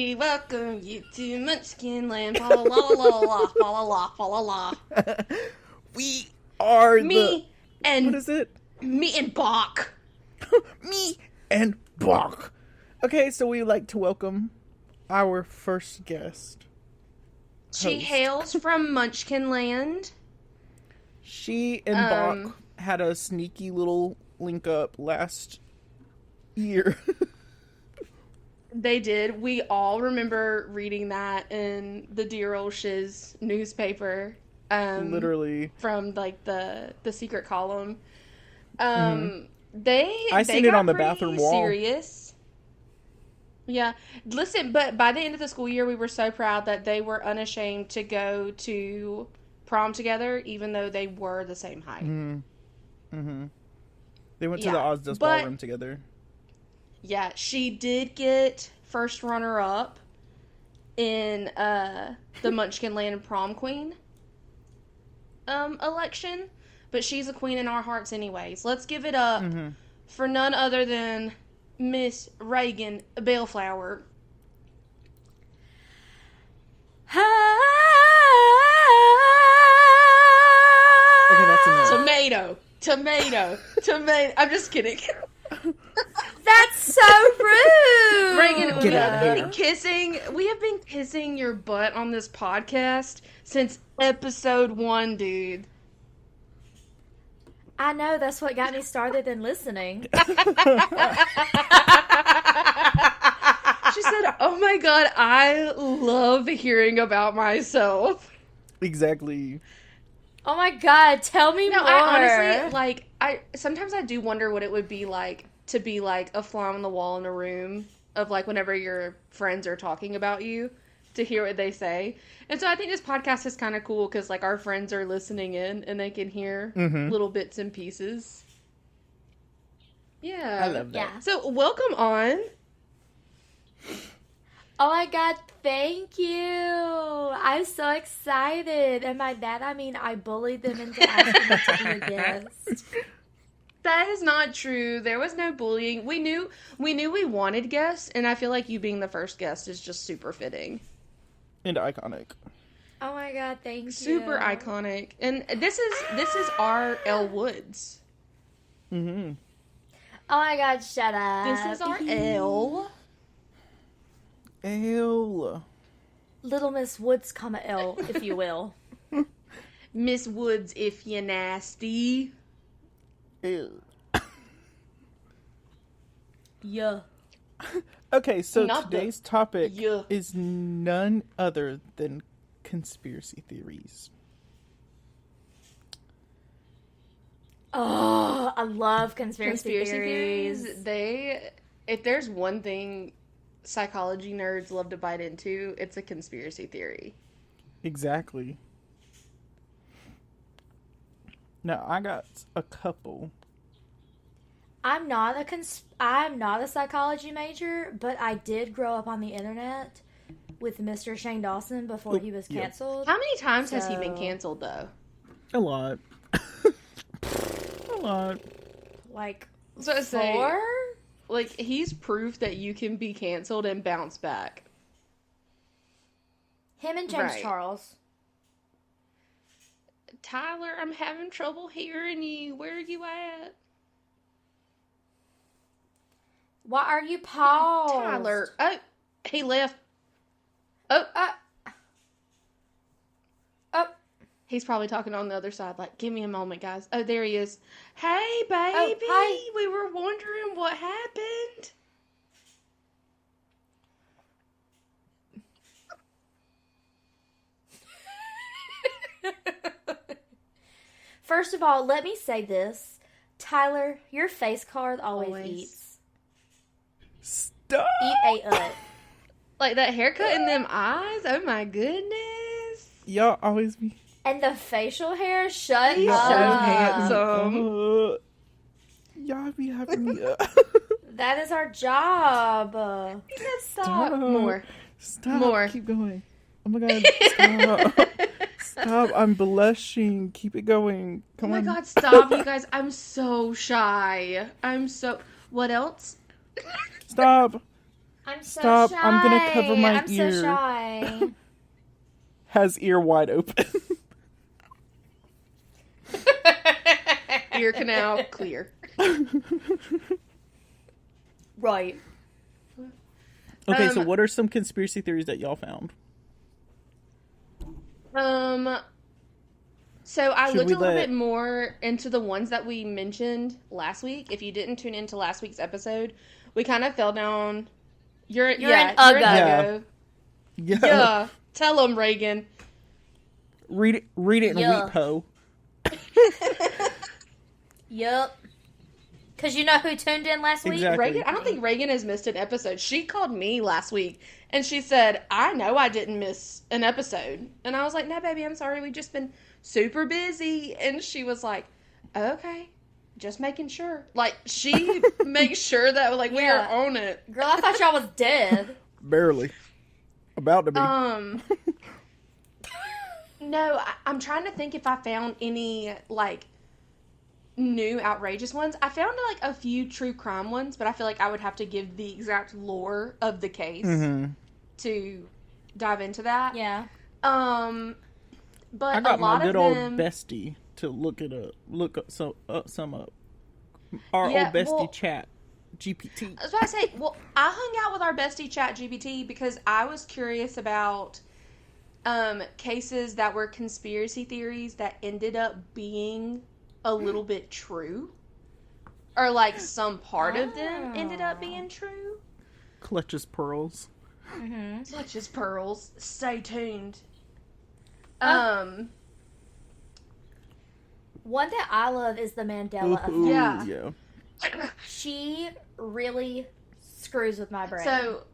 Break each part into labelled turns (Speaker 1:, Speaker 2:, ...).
Speaker 1: We welcome you to Munchkin Land. Fa la la la la fa la la fa la la.
Speaker 2: We are
Speaker 1: Me and
Speaker 2: what is it?
Speaker 1: Me and Bach.
Speaker 2: Me and Bach. Okay, so we would like to welcome our first guest.
Speaker 1: She
Speaker 2: host.
Speaker 1: hails from Munchkin Land.
Speaker 2: She and Bach had a sneaky little link up last year.
Speaker 1: They did. We all remember reading that in the Dear Old Shiz newspaper.
Speaker 2: Literally.
Speaker 1: From like the secret column.
Speaker 2: I
Speaker 1: They
Speaker 2: seen it
Speaker 1: got
Speaker 2: on the
Speaker 1: pretty
Speaker 2: bathroom wall.
Speaker 1: Serious. Yeah. Listen, but by the end of the school year, we were so proud that they were unashamed to go to prom together, even though they were the same height.
Speaker 2: They went to the Ozdus ballroom together.
Speaker 1: Yeah, she did get first runner-up in the Munchkin Land prom queen election, but she's a queen in our hearts anyways. Let's give it up for none other than Miss Reagan Bellflower.
Speaker 2: Okay, that's enough.
Speaker 1: Tomato. I'm just kidding.
Speaker 3: That's so rude.
Speaker 1: Reagan,
Speaker 2: Get out of here.
Speaker 1: We have been kissing your butt on this podcast since episode 1, dude.
Speaker 3: I know, that's what got me started in listening.
Speaker 1: She said, "Oh my god, I love hearing about myself."
Speaker 2: Exactly.
Speaker 3: Oh my god, tell me
Speaker 1: No,
Speaker 3: more.
Speaker 1: I honestly, sometimes I do wonder what it would be like to be like a fly on the wall in a room of like whenever your friends are talking about you, to hear what they say. And so I think this podcast is kind of cool because like our friends are listening in and they can hear little bits and pieces. Yeah.
Speaker 2: I love that.
Speaker 3: Yeah.
Speaker 1: So welcome on.
Speaker 3: Oh my god, thank you. I'm so excited. And by that, I mean I bullied them into asking me to be a guest.
Speaker 1: That is not true. There was no bullying. We knew we wanted guests, and I feel like you being the first guest is just super fitting.
Speaker 2: And iconic.
Speaker 3: Oh my god, thank you.
Speaker 1: Super iconic. And this is our Elle Woods.
Speaker 2: Mm-hmm.
Speaker 3: Oh my god, shut up.
Speaker 1: This is our Elle.
Speaker 2: Ew.
Speaker 3: Little Miss Woods, L, if you will.
Speaker 1: Miss Woods, if you nasty.
Speaker 2: Ew.
Speaker 3: Yeah.
Speaker 2: Okay, so
Speaker 1: Not the-
Speaker 2: today's topic
Speaker 1: Yeah.
Speaker 2: is none other than conspiracy theories.
Speaker 3: Oh, I love conspiracy
Speaker 1: Theories.
Speaker 3: theories.
Speaker 1: If there's one thing psychology nerds love to bite into, it's a conspiracy theory.
Speaker 2: Exactly. Now, I got a couple.
Speaker 3: I'm not a psychology major, but I did grow up on the internet with Mr. Shane Dawson before he was
Speaker 2: yeah.
Speaker 3: canceled.
Speaker 1: How many times has he been
Speaker 3: So-
Speaker 1: canceled, though?
Speaker 2: A lot. A lot.
Speaker 3: Like
Speaker 1: So I say,
Speaker 3: 4?
Speaker 1: like, he's proof that you can be canceled and bounce back.
Speaker 3: Him and James
Speaker 1: Right.
Speaker 3: Charles.
Speaker 1: Tyler, I'm having trouble hearing you. Where are you at?
Speaker 3: Why are you paused?
Speaker 1: Tyler. Oh, he left. Oh,
Speaker 3: Oh,
Speaker 1: he's probably talking on the other side. Like, give me a moment, guys. Oh, there he is. Hey, baby.
Speaker 3: hi.
Speaker 1: We were wondering what happened.
Speaker 3: first of all, let me say this. Tyler, your face card always eats.
Speaker 2: Stop!
Speaker 3: Eat a
Speaker 1: Like, that haircut and them eyes. Oh, my goodness.
Speaker 2: Y'all always be
Speaker 3: And the facial hair, shut
Speaker 1: He's
Speaker 3: up.
Speaker 1: so handsome.
Speaker 2: Y'all be having me up.
Speaker 3: That is our job.
Speaker 1: Stop. More.
Speaker 2: Stop.
Speaker 1: More.
Speaker 2: Keep going. Oh my god. Stop. Stop. I'm blushing. Keep it going.
Speaker 1: Oh
Speaker 2: Come
Speaker 1: my
Speaker 2: on.
Speaker 1: god, stop, you guys. I'm so shy. What else?
Speaker 2: Stop.
Speaker 3: I'm so
Speaker 2: Stop,
Speaker 3: shy.
Speaker 2: I'm gonna cover my
Speaker 3: I'm
Speaker 2: ear.
Speaker 3: so shy.
Speaker 2: Has ear wide open.
Speaker 1: Ear canal clear.
Speaker 3: Right.
Speaker 2: Okay, so what are some conspiracy theories that y'all found?
Speaker 1: So I
Speaker 2: Should
Speaker 1: looked
Speaker 2: we
Speaker 1: a little
Speaker 2: let-
Speaker 1: bit more into the ones that we mentioned last week. If you didn't tune into last week's episode, we kind of fell down. You're
Speaker 3: an
Speaker 1: You're an
Speaker 3: Uggo.
Speaker 1: Uggo.
Speaker 2: Yeah.
Speaker 1: Yeah. Tell them, Reagan.
Speaker 2: Read it in
Speaker 3: Yeah.
Speaker 2: Wheat Po.
Speaker 3: Yup. Because you know who tuned in last week?
Speaker 2: Exactly.
Speaker 1: Reagan, I don't think Reagan has missed an episode. She called me last week and she said, I know I didn't miss an episode. And I was like, no, baby, I'm sorry. We've just been super busy. And she was like, okay, just making sure. Like, she makes sure that, like, we are
Speaker 3: Yeah.
Speaker 1: on it.
Speaker 3: Girl, I thought y'all was dead.
Speaker 2: Barely. About to be.
Speaker 1: No, I'm trying to think if I found any, like, new outrageous ones. I found, like, a few true crime ones, but I feel like I would have to give the exact lore of the case to dive into that.
Speaker 3: Yeah.
Speaker 1: But
Speaker 2: I got
Speaker 1: a lot
Speaker 2: my good
Speaker 1: of
Speaker 2: old
Speaker 1: them,
Speaker 2: bestie to look some up. Our
Speaker 1: Yeah,
Speaker 2: old bestie
Speaker 1: well-
Speaker 2: chat, GPT.
Speaker 1: I was about to say, well, I hung out with our bestie chat GPT because I was curious about cases that were conspiracy theories that ended up being a little bit true. Or like some part of them ended up being true.
Speaker 2: Clutches pearls.
Speaker 3: Mm-hmm.
Speaker 1: Such as pearls. Stay tuned.
Speaker 3: One that I love is the Mandela effect.
Speaker 2: Ooh,
Speaker 1: Yeah.
Speaker 2: yeah.
Speaker 3: She really screws with my brain.
Speaker 1: So,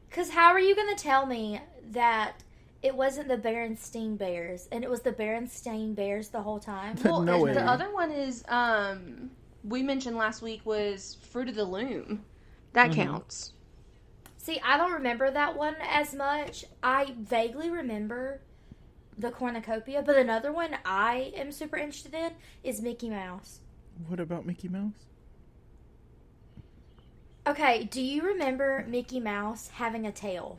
Speaker 3: Because how are you going to tell me that it wasn't the Berenstein Bears and it was the Berenstein Bears the whole time?
Speaker 1: well,
Speaker 2: No way.
Speaker 1: the other one is, we mentioned last week was Fruit of the Loom. That counts.
Speaker 3: See, I don't remember that one as much. I vaguely remember the cornucopia, but another one I am super interested in is Mickey Mouse.
Speaker 2: What about Mickey Mouse?
Speaker 3: Okay, do you remember Mickey Mouse having a tail?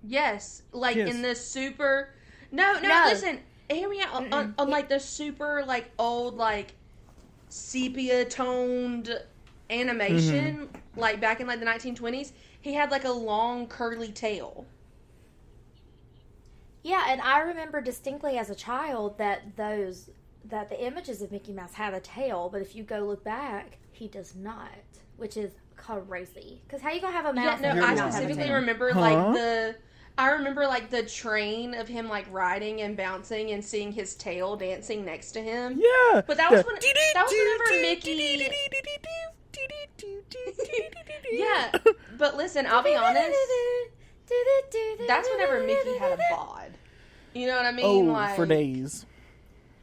Speaker 1: Yes, like
Speaker 2: Yes.
Speaker 1: in the super. No,
Speaker 3: No.
Speaker 1: listen. Hear me out. On like the super like old like sepia toned animation, like back in like the 1920s, he had like a long curly tail.
Speaker 3: Yeah, and I remember distinctly as a child that the images of Mickey Mouse had a tail, but if you go look back, he does not, which is crazy. Because how you gonna have a mouse?
Speaker 1: Yeah,
Speaker 3: and
Speaker 1: no, I
Speaker 3: not have a
Speaker 1: specifically
Speaker 3: tail?
Speaker 1: remember
Speaker 2: Huh?
Speaker 1: I remember like the train of him like riding and bouncing and seeing his tail dancing next to him.
Speaker 2: Yeah.
Speaker 1: But that was whenever Mickey. Yeah, but listen, I'll be honest. That's whenever Mickey had a bod. You know what I mean?
Speaker 2: Oh,
Speaker 1: like,
Speaker 2: for days.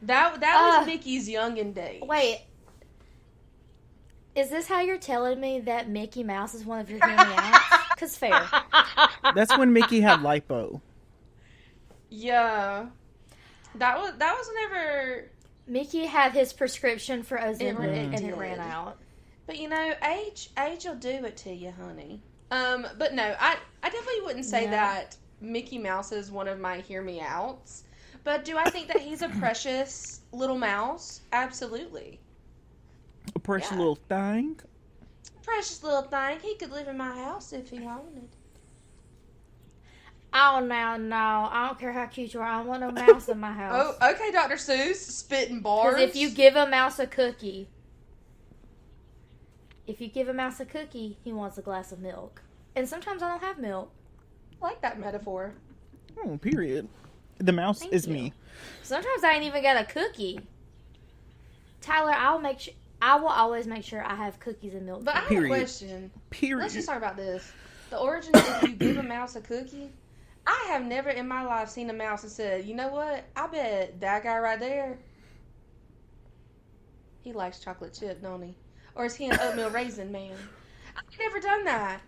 Speaker 1: That was Mickey's youngin' days.
Speaker 3: Wait, is this how you're telling me that Mickey Mouse is one of your hear me outs? Because fair.
Speaker 2: That's when Mickey had lipo.
Speaker 1: Yeah. That was whenever.
Speaker 3: Mickey had his prescription for Ozempic
Speaker 1: It
Speaker 3: and it
Speaker 1: did.
Speaker 3: ran out.
Speaker 1: But you know, age will do it to you, honey. But no, I definitely wouldn't say
Speaker 3: Yeah.
Speaker 1: that Mickey Mouse is one of my hear me outs. But do I think that he's a precious little mouse? Absolutely.
Speaker 2: A precious
Speaker 1: Yeah.
Speaker 2: little thing.
Speaker 1: Precious little thing. He could live in my house if he wanted.
Speaker 3: Oh, now, no. I don't care how cute you are. I don't want no mouse in my house.
Speaker 1: Oh, okay, Dr. Seuss, spitting bars.
Speaker 3: Because if you give a mouse a cookie, he wants a glass of milk. And sometimes I don't have milk.
Speaker 1: I like that metaphor.
Speaker 2: Oh, period. The mouse
Speaker 3: Thank
Speaker 2: is
Speaker 3: you.
Speaker 2: me.
Speaker 3: Sometimes I ain't even got a cookie. Tyler, I will always make sure I have cookies and milk.
Speaker 1: But I have
Speaker 2: Period.
Speaker 1: a question.
Speaker 2: Period.
Speaker 1: Let's just talk about this. The origin of if you give a mouse a cookie. I have never in my life seen a mouse and said, you know what? I bet that guy right there, he likes chocolate chip, don't he? Or is he an oatmeal raisin man? I've never done that.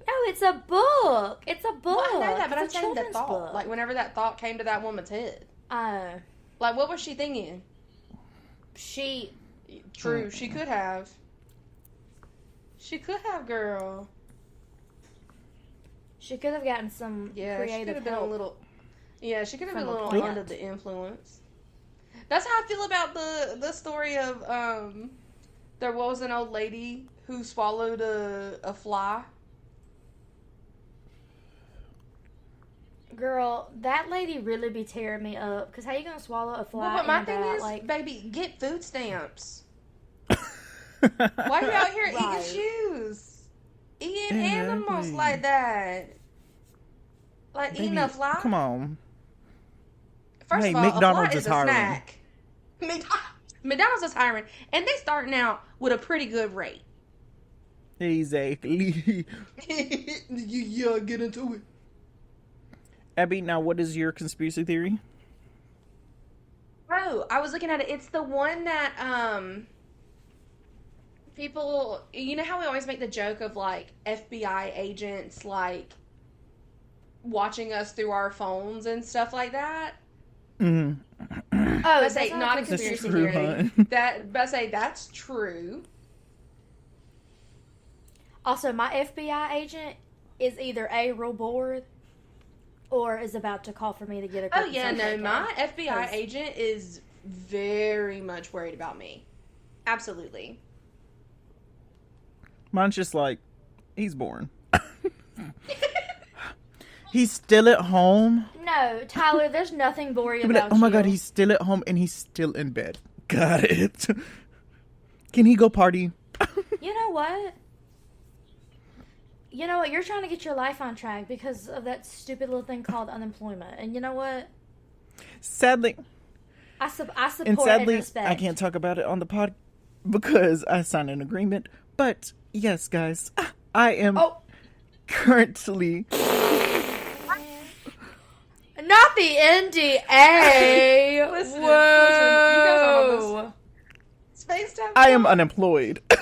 Speaker 3: No, it's a book. It's a book.
Speaker 1: Well, I know that, but I'm
Speaker 3: It's a
Speaker 1: saying the
Speaker 3: children's
Speaker 1: thought.
Speaker 3: book.
Speaker 1: Like, whenever that thought came to that woman's head.
Speaker 3: Oh,
Speaker 1: Like, what was she thinking?
Speaker 3: she.
Speaker 1: True, she could have. She could have, girl.
Speaker 3: She could have gotten some
Speaker 1: Yeah, she could
Speaker 3: creative
Speaker 1: have been a
Speaker 3: help.
Speaker 1: little. Yeah, she could have
Speaker 3: From
Speaker 1: been a
Speaker 3: a
Speaker 1: little
Speaker 3: plant.
Speaker 1: under the influence. That's how I feel about the story of there was an old lady who swallowed a fly.
Speaker 3: Girl, that lady really be tearing me up. Because how you going to swallow a fly
Speaker 1: Well, but my
Speaker 3: and
Speaker 1: thing
Speaker 3: that?
Speaker 1: is,
Speaker 3: Like,
Speaker 1: baby, get food stamps. Why are you out here
Speaker 3: Right.
Speaker 1: eating shoes? Eating animals
Speaker 2: Exactly.
Speaker 1: like that. Like eating a fly?
Speaker 2: Come on.
Speaker 1: First
Speaker 2: Hey,
Speaker 1: of all,
Speaker 2: McDonald's
Speaker 1: a fly
Speaker 2: is
Speaker 1: is a
Speaker 2: hiring.
Speaker 1: snack. McDonald's is hiring. And they starting out with a pretty good rate.
Speaker 2: Exactly.
Speaker 1: Yeah, get into it.
Speaker 2: Abby, now what is your conspiracy theory?
Speaker 1: Oh, I was looking at it. It's the one that people, you know how we always make the joke of like FBI agents like watching us through our phones and stuff like that?
Speaker 2: Mm-hmm.
Speaker 3: oh,
Speaker 1: I
Speaker 3: that's
Speaker 1: say not a
Speaker 2: That's
Speaker 1: conspiracy
Speaker 2: true,
Speaker 1: theory.
Speaker 2: huh?
Speaker 1: But I say that's true.
Speaker 3: Also, my FBI agent is either A, real bored, or is about to call for me to get a
Speaker 1: Oh
Speaker 3: cookie
Speaker 1: yeah, no,
Speaker 3: someday.
Speaker 1: my FBI
Speaker 3: 'Cause-
Speaker 1: agent is very much worried about me. Absolutely.
Speaker 2: Mine's just like, he's born. He's still at home.
Speaker 3: No, Tyler, there's nothing boring
Speaker 2: He'll be like,
Speaker 3: about
Speaker 2: oh my
Speaker 3: you.
Speaker 2: god, he's still at home and he's still in bed. Got it. Can he go party?
Speaker 3: You know what? You know what? You're trying to get your life on track because of that stupid little thing called unemployment. And you know what?
Speaker 2: Sadly,
Speaker 3: I support
Speaker 2: and
Speaker 3: and
Speaker 2: sadly,
Speaker 3: respect.
Speaker 2: I can't talk about it on the pod because I signed an agreement. But yes, guys, I am
Speaker 3: Oh,
Speaker 2: currently.
Speaker 3: not the NDA.
Speaker 1: Listen,
Speaker 3: Whoa.
Speaker 1: you guys are on Space time.
Speaker 2: I am unemployed.
Speaker 1: But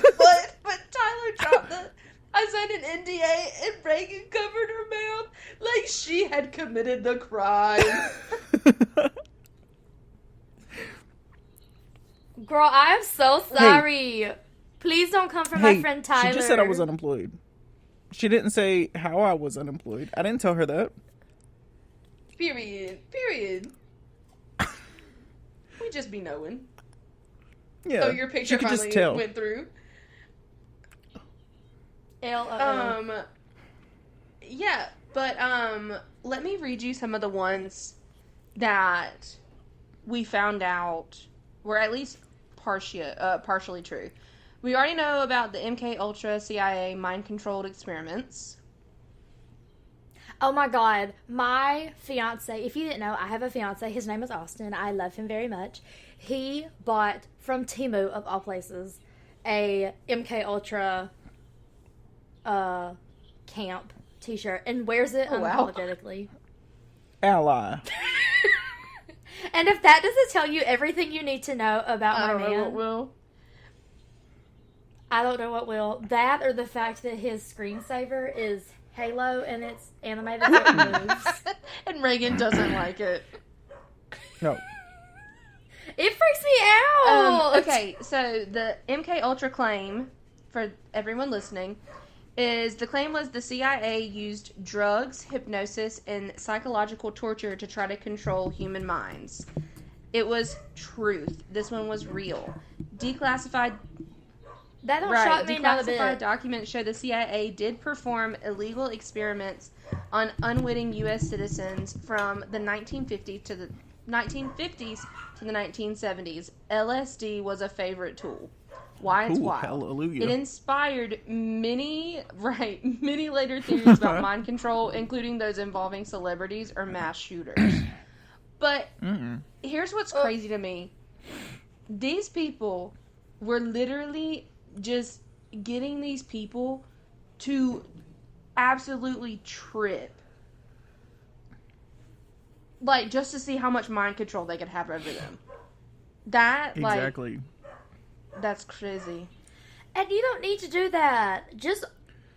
Speaker 1: Tyler dropped the. I signed an NDA and Reagan covered her mouth like she had committed the crime.
Speaker 3: Girl, I am so sorry. Please don't come for my friend Tyler.
Speaker 2: She just said I was unemployed. She didn't say how I was unemployed. I didn't tell her that.
Speaker 1: Period. We just be knowing.
Speaker 2: Yeah.
Speaker 1: Oh, your picture
Speaker 2: she could
Speaker 1: finally
Speaker 2: just tell.
Speaker 1: went through.
Speaker 3: LOL.
Speaker 1: Yeah, but let me read you some of the ones that we found out were at least partially true. We already know about the MK Ultra CIA mind controlled experiments.
Speaker 3: Oh my god, my fiance, if you didn't know, I have a fiance. His name is Austin. I love him very much. He bought from Temu, of all places, a MK Ultra camp t-shirt and wears it
Speaker 1: Oh, wow.
Speaker 3: unapologetically.
Speaker 2: Ally.
Speaker 3: And if that doesn't tell you everything you need to know about
Speaker 1: I
Speaker 3: my
Speaker 1: don't
Speaker 3: man,
Speaker 1: know what will.
Speaker 3: I don't know what will. That or the fact that his screensaver is Halo and it's animated so it moves.
Speaker 1: And Reagan doesn't like it.
Speaker 2: No.
Speaker 3: It freaks me out.
Speaker 1: Okay, so the MK Ultra claim, for everyone listening, is the claim was the CIA used drugs, hypnosis, and psychological torture to try to control human minds. It was truth. This one was real. Declassified
Speaker 3: That don't shock me not a
Speaker 1: declassified
Speaker 3: bit.
Speaker 1: documents show the CIA did perform illegal experiments on unwitting U.S. citizens from the 1950s to the 1970s. LSD was a favorite tool. Why it's
Speaker 2: Ooh,
Speaker 1: wild.
Speaker 2: hallelujah.
Speaker 1: It inspired many later theories about mind control, including those involving celebrities or mass shooters. But here's what's crazy to me. These people were literally just getting these people to absolutely trip. Like, just to see how much mind control they could have over them. That,
Speaker 2: Exactly.
Speaker 1: That's crazy.
Speaker 3: And you don't need to do that. Just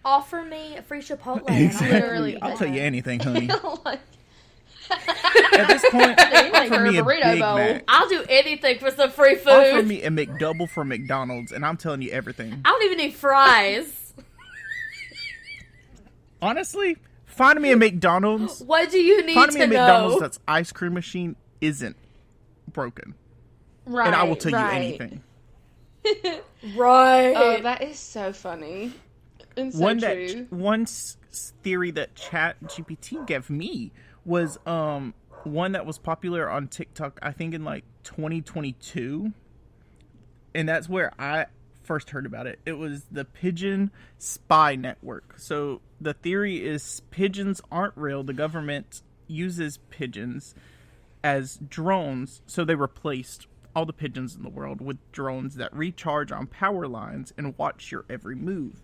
Speaker 3: offer me a free Chipotle. And
Speaker 2: Exactly.
Speaker 3: I'll literally
Speaker 2: I'll tell you anything, honey.
Speaker 1: Like,
Speaker 2: At this point, offer me a
Speaker 1: burrito
Speaker 2: Big
Speaker 1: bowl.
Speaker 2: Mac.
Speaker 3: I'll do anything for some free food.
Speaker 2: Offer me a McDouble from McDonald's, and I'm telling you everything.
Speaker 3: I don't even need fries.
Speaker 2: Honestly, Finding me a McDonald's.
Speaker 3: What do you need
Speaker 2: Finding me
Speaker 3: to
Speaker 2: a
Speaker 3: know?
Speaker 2: McDonald's that's ice cream machine isn't broken.
Speaker 1: Right.
Speaker 2: And I will tell you anything.
Speaker 3: Right.
Speaker 1: Oh, that is so funny. And so true.
Speaker 2: One theory that ChatGPT gave me was one that was popular on TikTok, I think in like 2022. And that's where I first heard about it. It was the pigeon spy network. So the theory is pigeons aren't real. The government uses pigeons as drones. So they replaced all the pigeons in the world with drones that recharge on power lines and watch your every move.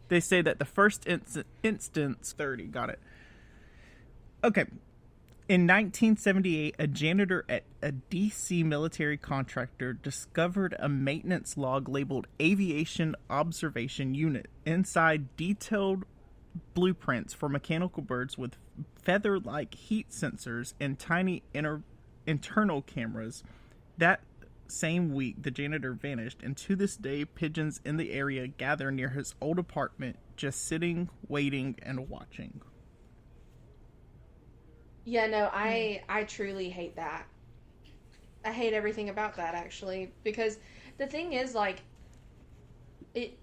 Speaker 2: They say that the first instance 30, got it. Okay. In 1978, a janitor at a DC military contractor discovered a maintenance log labeled Aviation Observation Unit. Inside, detailed blueprints for mechanical birds with feather-like heat sensors and tiny internal cameras. That same week, the janitor vanished, and to this day, pigeons in the area gather near his old apartment, just sitting, waiting, and watching.
Speaker 1: Yeah, no, I truly hate that. I hate everything about that, actually, because the thing is, like, it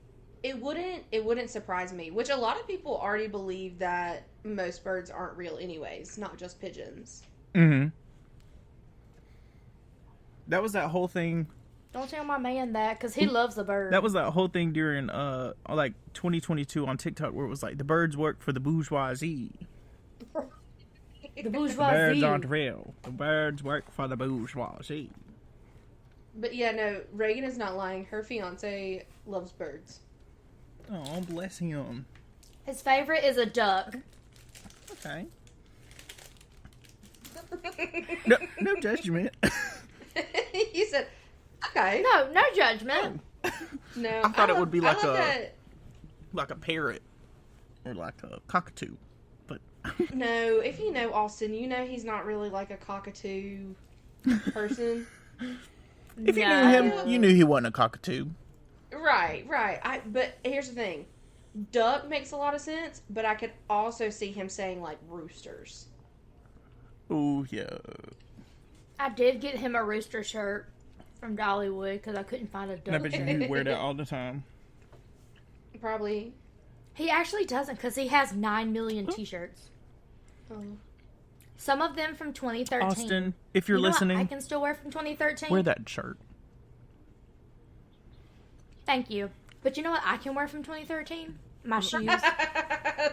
Speaker 1: wouldn't surprise me, which a lot of people already believe that most birds aren't real anyways, not just pigeons.
Speaker 2: Mm-hmm. That was that whole thing.
Speaker 3: Don't tell my man that, because he loves the bird.
Speaker 2: That was that whole thing during, like, 2022 on TikTok, where it was like, the birds work for the bourgeoisie.
Speaker 3: The bourgeoisie.
Speaker 2: The birds aren't real. The birds work for the bourgeoisie.
Speaker 1: But yeah, no, Reagan is not lying. Her fiance loves birds.
Speaker 2: Oh, bless him.
Speaker 3: His favorite is a duck.
Speaker 2: Okay. No judgment.
Speaker 1: You said, okay.
Speaker 3: No judgment.
Speaker 1: No,
Speaker 2: I thought it would be like
Speaker 1: that.
Speaker 2: like a parrot or like a cockatoo, but
Speaker 1: No, if you know Austin, you know he's not really like a cockatoo person.
Speaker 2: if you knew him, you knew he wasn't a cockatoo.
Speaker 1: Right. But here's the thing. Duck makes a lot of sense, but I could also see him saying, like, roosters.
Speaker 2: Oh, yeah.
Speaker 3: I did get him a rooster shirt from Dollywood because I couldn't find a duck
Speaker 2: I bet
Speaker 3: shirt.
Speaker 2: you wear that all the time.
Speaker 1: Probably.
Speaker 3: He actually doesn't because he has 9 million t-shirts.
Speaker 1: Oh.
Speaker 3: Some of them from 2013.
Speaker 2: Austin, if you're
Speaker 3: You know
Speaker 2: listening,
Speaker 3: what I can still wear from 2013.
Speaker 2: wear that shirt.
Speaker 3: Thank you. But you know what I can wear from 2013? My shoes.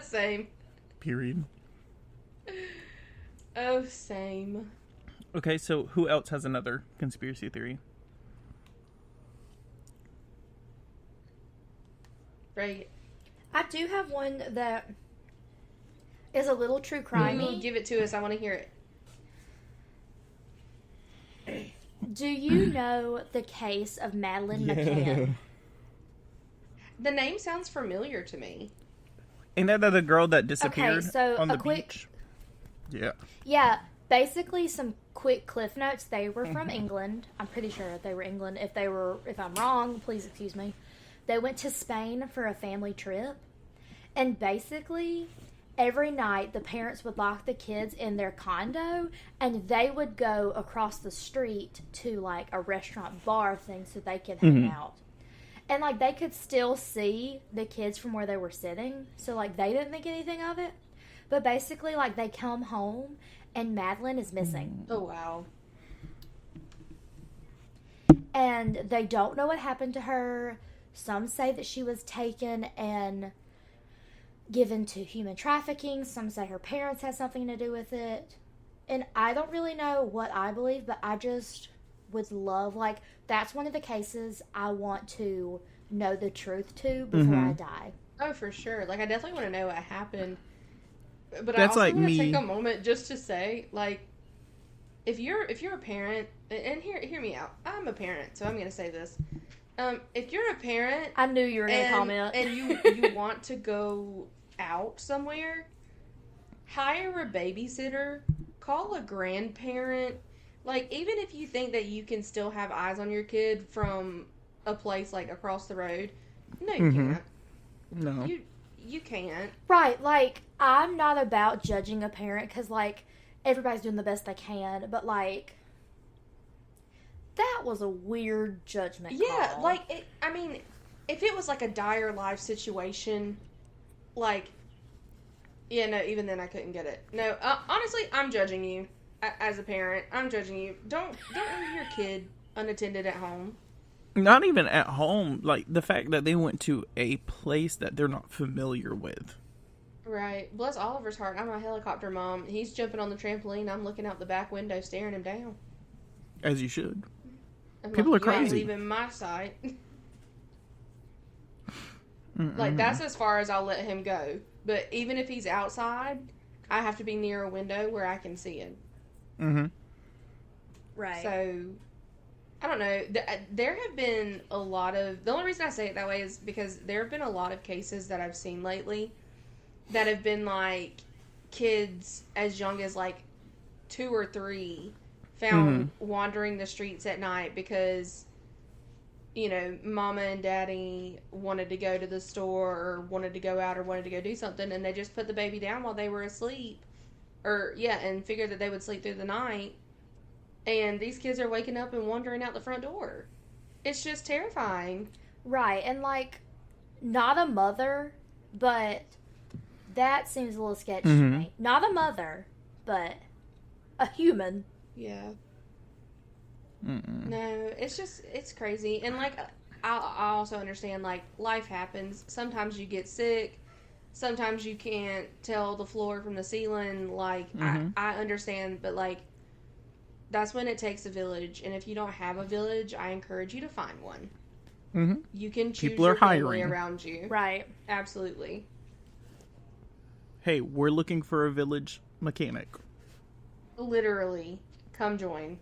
Speaker 1: Same.
Speaker 2: Period.
Speaker 1: Oh, same.
Speaker 2: Okay, so who else has another conspiracy theory?
Speaker 1: Right.
Speaker 3: I do have one that is a little true crime-y.
Speaker 1: Give it to us. I want to hear it.
Speaker 3: Do you know the case of Madeleine McCann?
Speaker 1: The name sounds familiar to me.
Speaker 2: Ain't that the girl that disappeared
Speaker 3: so
Speaker 2: on the
Speaker 3: a quick-
Speaker 2: beach? Yeah.
Speaker 3: Yeah, basically some quick cliff notes. They were from England. I'm pretty sure they were England. If I'm wrong, please excuse me. They went to Spain for a family trip. And basically, every night the parents would lock the kids in their condo and they would go across the street to like a restaurant bar thing so they could hang out. And like they could still see the kids from where they were sitting. So like they didn't think anything of it. But basically like they come home and Madeleine is missing.
Speaker 1: Oh, wow.
Speaker 3: And they don't know what happened to her. Some say that she was taken and given to human trafficking. Some say her parents had something to do with it. And I don't really know what I believe, but I just would love, like, that's one of the cases I want to know the truth to before I die.
Speaker 1: Oh, for sure. Like, I definitely want to know what happened. But
Speaker 2: That's
Speaker 1: I also
Speaker 2: like
Speaker 1: want to
Speaker 2: me.
Speaker 1: take a moment just to say, like, if you're a parent, and hear me out. I'm a parent, so I'm going to say this. If you're a parent,
Speaker 3: I knew you were going to comment.
Speaker 1: and you want to go out somewhere, hire a babysitter, call a grandparent. Like, even if you think that you can still have eyes on your kid from a place like across the road, no, you can't.
Speaker 2: No.
Speaker 1: you can't.
Speaker 3: Right, like, I'm not about judging a parent because, like, everybody's doing the best they can, but, like, that was a weird judgment call.
Speaker 1: like, I mean, if it was, like, a dire life situation, like, yeah, no, even then I couldn't get it. No, honestly, I'm judging you as a parent. I'm judging you. Don't leave your kid unattended at home.
Speaker 2: Not even at home. Like, the fact that they went to a place that they're not familiar with.
Speaker 1: Right. Bless Oliver's heart. I'm a helicopter mom. He's jumping on the trampoline. I'm looking out the back window, staring him down.
Speaker 2: As you should.
Speaker 1: I'm
Speaker 2: People
Speaker 1: like,
Speaker 2: are crazy.
Speaker 1: You ain't leaving my sight. Like, that's as far as I'll let him go. But even if he's outside, I have to be near a window where I can see him.
Speaker 2: Mm-hmm.
Speaker 3: Right.
Speaker 1: So, I don't know. There have been a lot of... The only reason I say it that way is because there have been a lot of cases that I've seen lately that have been, like, kids as young as, like, 2 or 3 found wandering the streets at night because, you know, mama and daddy wanted to go to the store or wanted to go out or wanted to go do something, and they just put the baby down while they were asleep. And figured that they would sleep through the night. And these kids are waking up and wandering out the front door. It's just terrifying.
Speaker 3: Right, and, like, not a mother, but that seems a little sketchy to me. Not a mother, but a human.
Speaker 1: Yeah. No, it's crazy. And, like, I also understand, like, life happens. Sometimes you get sick. Sometimes you can't tell the floor from the ceiling. Like, I understand, but, like, that's when it takes a village. And if you don't have a village, I encourage you to find one. Mm-hmm. You can choose
Speaker 2: People are
Speaker 1: your family
Speaker 2: hiring
Speaker 1: around you.
Speaker 3: Right.
Speaker 1: Absolutely.
Speaker 2: Hey, we're looking for a village mechanic.
Speaker 1: Literally. Come join.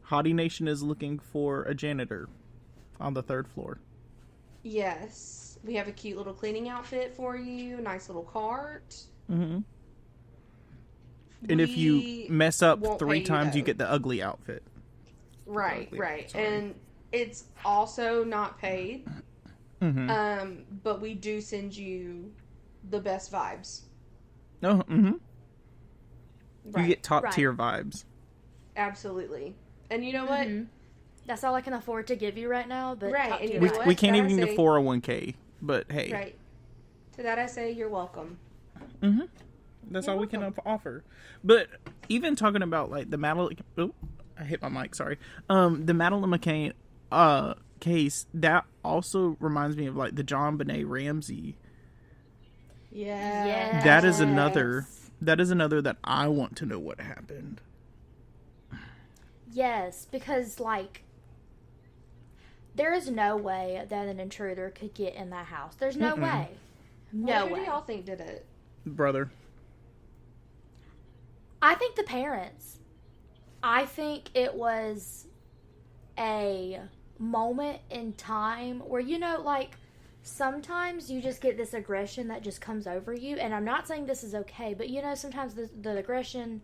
Speaker 2: Hottie Nation is looking for a janitor on the 3rd floor.
Speaker 1: Yes. We have a cute little cleaning outfit for you. Nice little cart.
Speaker 2: Mm-hmm. And if you mess up 3 times, you get the ugly outfit.
Speaker 1: Right, right. And it's also not paid. But we do send you the best vibes.
Speaker 2: Oh,
Speaker 1: Right.
Speaker 2: You get top tier vibes.
Speaker 1: Absolutely. And you know what?
Speaker 3: That's all I can afford to give you right now. But
Speaker 1: right. And you
Speaker 2: we,
Speaker 1: know what?
Speaker 2: we can't
Speaker 1: That
Speaker 2: even do 401k, but hey.
Speaker 1: Right. To that I say, you're welcome.
Speaker 2: That's all we can offer. But even talking about, like, the Madeline... Oh, I hit my mic, sorry. The Madeline McCain case, that also reminds me of, like, the John Benet Ramsey.
Speaker 1: Yeah.
Speaker 3: Yes.
Speaker 2: That is another that I want to know what happened.
Speaker 3: Yes, because, like, there is no way that an intruder could get in that house. There's no way. No
Speaker 1: Who
Speaker 3: way.
Speaker 1: do y'all think did it?
Speaker 2: Brother.
Speaker 3: I think the parents. I think it was a moment in time where, you know, like, sometimes you just get this aggression that just comes over you. And I'm not saying this is okay, but, you know, sometimes the aggression,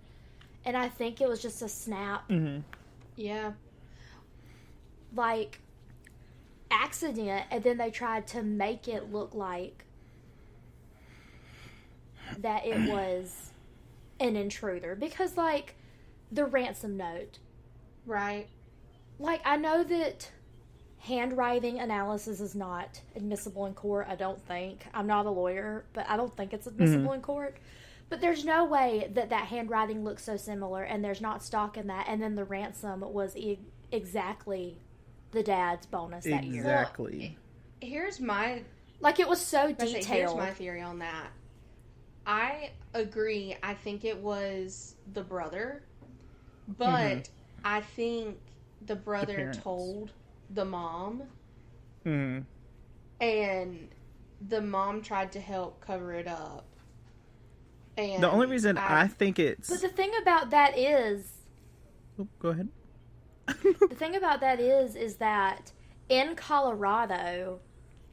Speaker 3: and I think it was just a snap.
Speaker 1: Yeah.
Speaker 3: Like, accident, and then they tried to make it look like that it was an intruder. Because, like, the ransom note.
Speaker 1: Right.
Speaker 3: Like, I know that handwriting analysis is not admissible in court, I don't think. I'm not a lawyer, but I don't think it's admissible in court. But there's no way that handwriting looks so similar, and there's not stock in that, and then the ransom was exactly the dad's bonus that year.
Speaker 2: Exactly.
Speaker 1: Here's my...
Speaker 3: Like, it was so detailed.
Speaker 1: Here's my theory on that. I agree. I think it was the brother. But I think the brother told the mom. And the mom tried to help cover it up. And
Speaker 2: the only reason I think it's...
Speaker 3: But the thing about that is...
Speaker 2: Oh, go ahead.
Speaker 3: The thing about that is that in Colorado,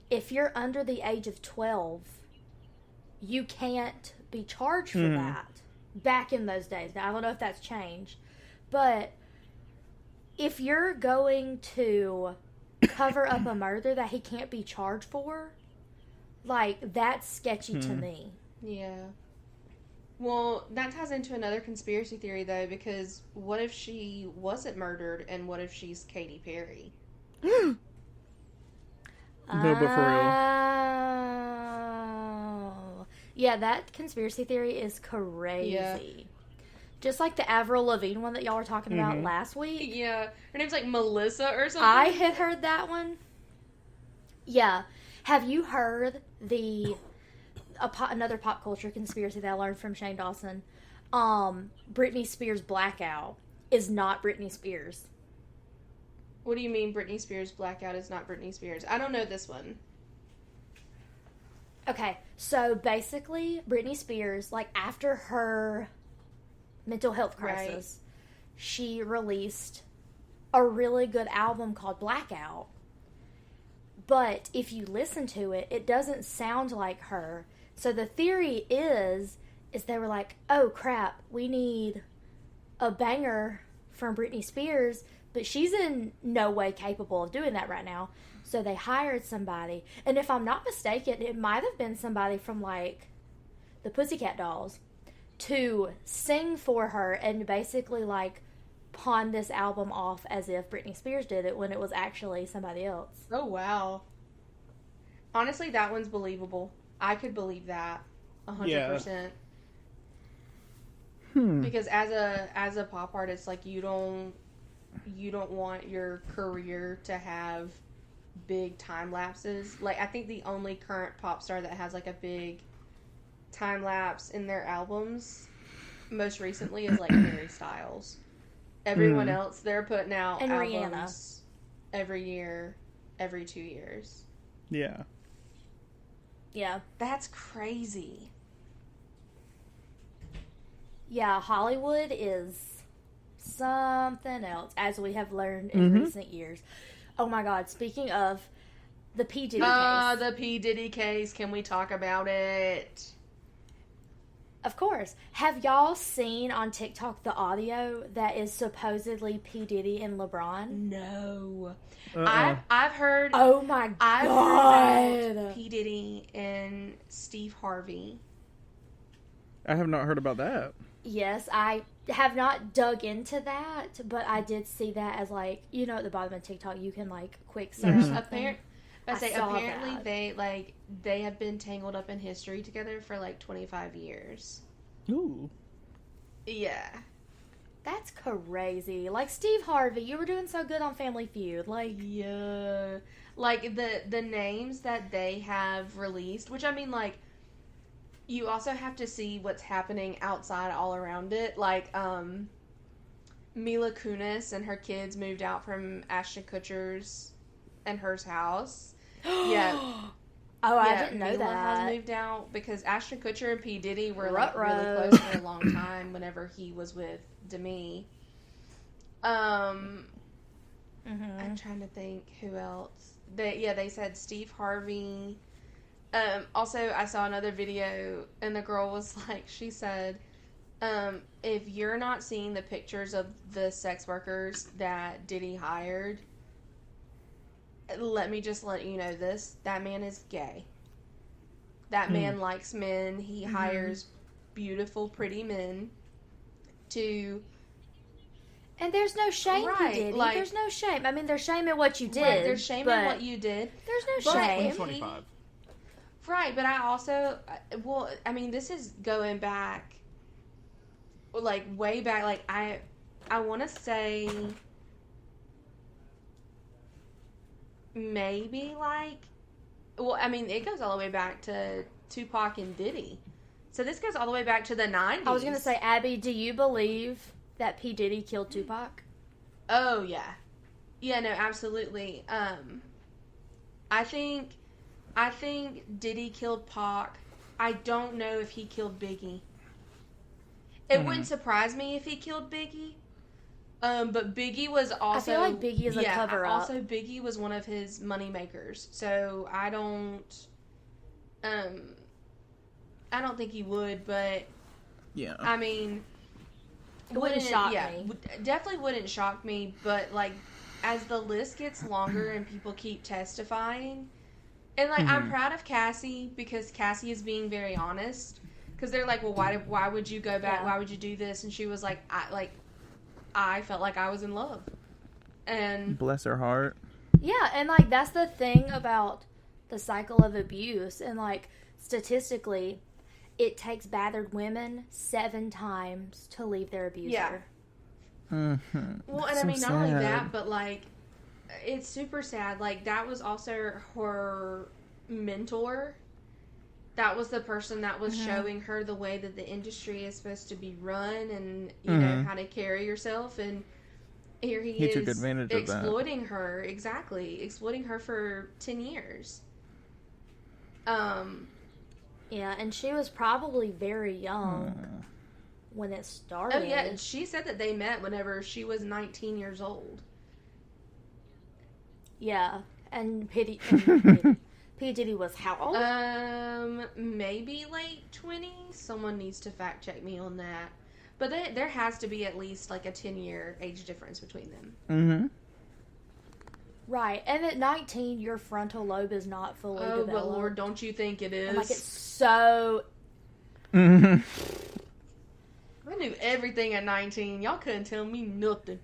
Speaker 3: if you're under the age of 12, you can't be charged for that. Back in those days. Now, I don't know if that's changed. But if you're going to cover up a murder that he can't be charged for, Like, that's sketchy to me.
Speaker 1: Yeah. Well, that ties into another conspiracy theory, though, because what if she wasn't murdered, and what if she's Katy Perry?
Speaker 2: No, but for real.
Speaker 3: Oh. Yeah, that conspiracy theory is crazy.
Speaker 1: Yeah.
Speaker 3: Just like the Avril Lavigne one that y'all were talking about last week.
Speaker 1: Yeah. Her name's like Melissa or something.
Speaker 3: I had heard that one. Yeah. Have you heard another pop culture conspiracy that I learned from Shane Dawson? Britney Spears' blackout is not Britney Spears.
Speaker 1: What do you mean Britney Spears' blackout is not Britney Spears? I don't know this one.
Speaker 3: Okay, so basically, Britney Spears, like, after her mental health crisis, she released a really good album called Blackout. But if you listen to it, it doesn't sound like her. So the theory is they were like, oh crap, we need a banger from Britney Spears, but she's in no way capable of doing that right now. So they hired somebody. And if I'm not mistaken, it might have been somebody from, like, the Pussycat Dolls to sing for her and basically, like, pawn this album off as if Britney Spears did it when it was actually somebody else.
Speaker 1: Oh, wow. Honestly, that one's believable. I could believe that 100%. Because as a pop artist, like, you don't want your career to have big time lapses. Like, I think the only current pop star that has, like, a big time lapse in their albums most recently is, like, Harry Styles. Everyone else, they're putting out
Speaker 3: and
Speaker 1: albums every year, every 2 years.
Speaker 2: Yeah.
Speaker 3: Yeah.
Speaker 1: That's crazy.
Speaker 3: Yeah, Hollywood is something else, as we have learned in recent years. Oh my God, speaking of the P. Diddy case.
Speaker 1: The P. Diddy case. Can we talk about it?
Speaker 3: Of course. Have y'all seen on TikTok the audio that is supposedly P. Diddy and LeBron?
Speaker 1: No. I've heard.
Speaker 3: Oh my God.
Speaker 1: I've heard about P. Diddy and Steve Harvey.
Speaker 2: I have not heard about that.
Speaker 3: Yes, I have not dug into that, but I did see that as, like, you know, at the bottom of TikTok, you can, like, quick search something.
Speaker 1: Apparently they have been tangled up in history together for like 25 years.
Speaker 2: Ooh.
Speaker 1: Yeah.
Speaker 3: That's crazy. Like, Steve Harvey, you were doing so good on Family Feud. Like,
Speaker 1: yeah. Like, the names that they have released, which, I mean, like, you also have to see what's happening outside all around it. Like, Mila Kunis and her kids moved out from Ashton Kutcher's and her house. Yeah.
Speaker 3: Oh, I didn't know
Speaker 1: Mila
Speaker 3: that.
Speaker 1: has moved out because Ashton Kutcher and P. Diddy were like really close for a long time whenever he was with Demi. I'm trying to think who else. They said Steve Harvey. Also, I saw another video and the girl was like, she said, if you're not seeing the pictures of the sex workers that Diddy hired, let me just let you know this. That man is gay. That man likes men. He hires beautiful, pretty men to...
Speaker 3: And there's no shame,
Speaker 1: Right,
Speaker 3: Diddy.
Speaker 1: like-
Speaker 3: There's no shame. I mean, there's shame in what you did.
Speaker 1: Right, there's shame in
Speaker 3: but
Speaker 1: what you did.
Speaker 3: There's no
Speaker 1: But
Speaker 3: shame.
Speaker 2: 2025.
Speaker 1: Right, but I also... Well, I mean, this is going back... Like, way back. Like, I want to say... Maybe, like... Well, I mean, it goes all the way back to Tupac and Diddy. So this goes all the way back to the 90s.
Speaker 3: I was going to say, Abby, do you believe that P. Diddy killed Tupac?
Speaker 1: Oh, yeah. Yeah, no, absolutely. I think Diddy killed Pac. I don't know if he killed Biggie. It wouldn't surprise me if he killed Biggie. But Biggie was also...
Speaker 3: I feel like Biggie is a cover-up.
Speaker 1: Also, Biggie was one of his money makers. So, I don't think he would, but...
Speaker 2: Yeah.
Speaker 1: I mean...
Speaker 3: It wouldn't shock me.
Speaker 1: Definitely wouldn't shock me, but, like, as the list gets longer and people keep testifying, And, like, I'm proud of Cassie because Cassie is being very honest. Because they're like, well, why would you go back? Yeah. Why would you do this? And she was like, I felt like I was in love. And
Speaker 2: bless her heart.
Speaker 3: Yeah, and, like, that's the thing about the cycle of abuse. And, like, statistically, it takes battered women 7 times to leave their abuser.
Speaker 1: Yeah.
Speaker 2: Mm-hmm.
Speaker 1: Well, and I mean, not only that, but, like, it's super sad. Like, that was also her mentor. That was the person that was showing her the way that the industry is supposed to be run and, you know, how to carry yourself. And here he is
Speaker 2: took advantage of
Speaker 1: exploiting her. Exactly. Exploiting her for 10 years.
Speaker 3: Yeah, and she was probably very young when it started.
Speaker 1: Oh, yeah. And she said that they met whenever she was 19 years old.
Speaker 3: Yeah. And P. Diddy was how old?
Speaker 1: Maybe late 20s. Someone needs to fact check me on that. But there has to be at least like a 10-year age difference between them.
Speaker 2: Mm-hmm.
Speaker 3: Right. And at 19, your frontal lobe is not fully developed. Oh,
Speaker 1: but Lord, don't you think it is?
Speaker 3: And, like, it's so...
Speaker 2: Mm-hmm.
Speaker 1: I knew everything at 19. Y'all couldn't tell me nothing.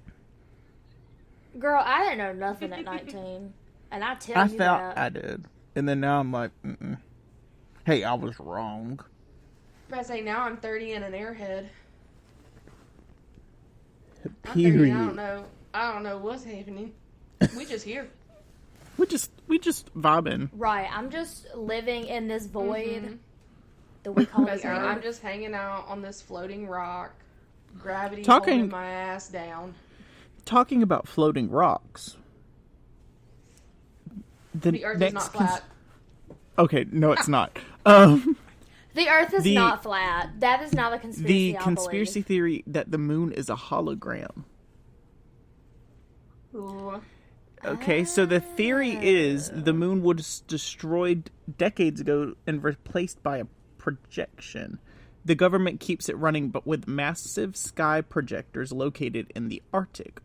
Speaker 3: Girl, I didn't know nothing at 19. And I tell you that.
Speaker 2: I thought I did. And then now I'm like, hey, I was wrong.
Speaker 1: I say now I'm 30 and an airhead.
Speaker 2: Period.
Speaker 1: I don't know what's happening. We just here.
Speaker 2: We just vibing.
Speaker 3: Right. I'm just living in this void that we call the earth.
Speaker 1: I'm just hanging out on this floating rock. Gravity holding my ass down.
Speaker 2: Talking about floating rocks.
Speaker 1: The earth is not flat.
Speaker 2: Okay, no, it's not.
Speaker 3: The earth is not flat. That is not a conspiracy.
Speaker 2: The conspiracy theory that the moon is a hologram.
Speaker 1: Ooh.
Speaker 2: Okay, so the theory is the moon was destroyed decades ago and replaced by a projection. The government keeps it running, but with massive sky projectors located in the Arctic.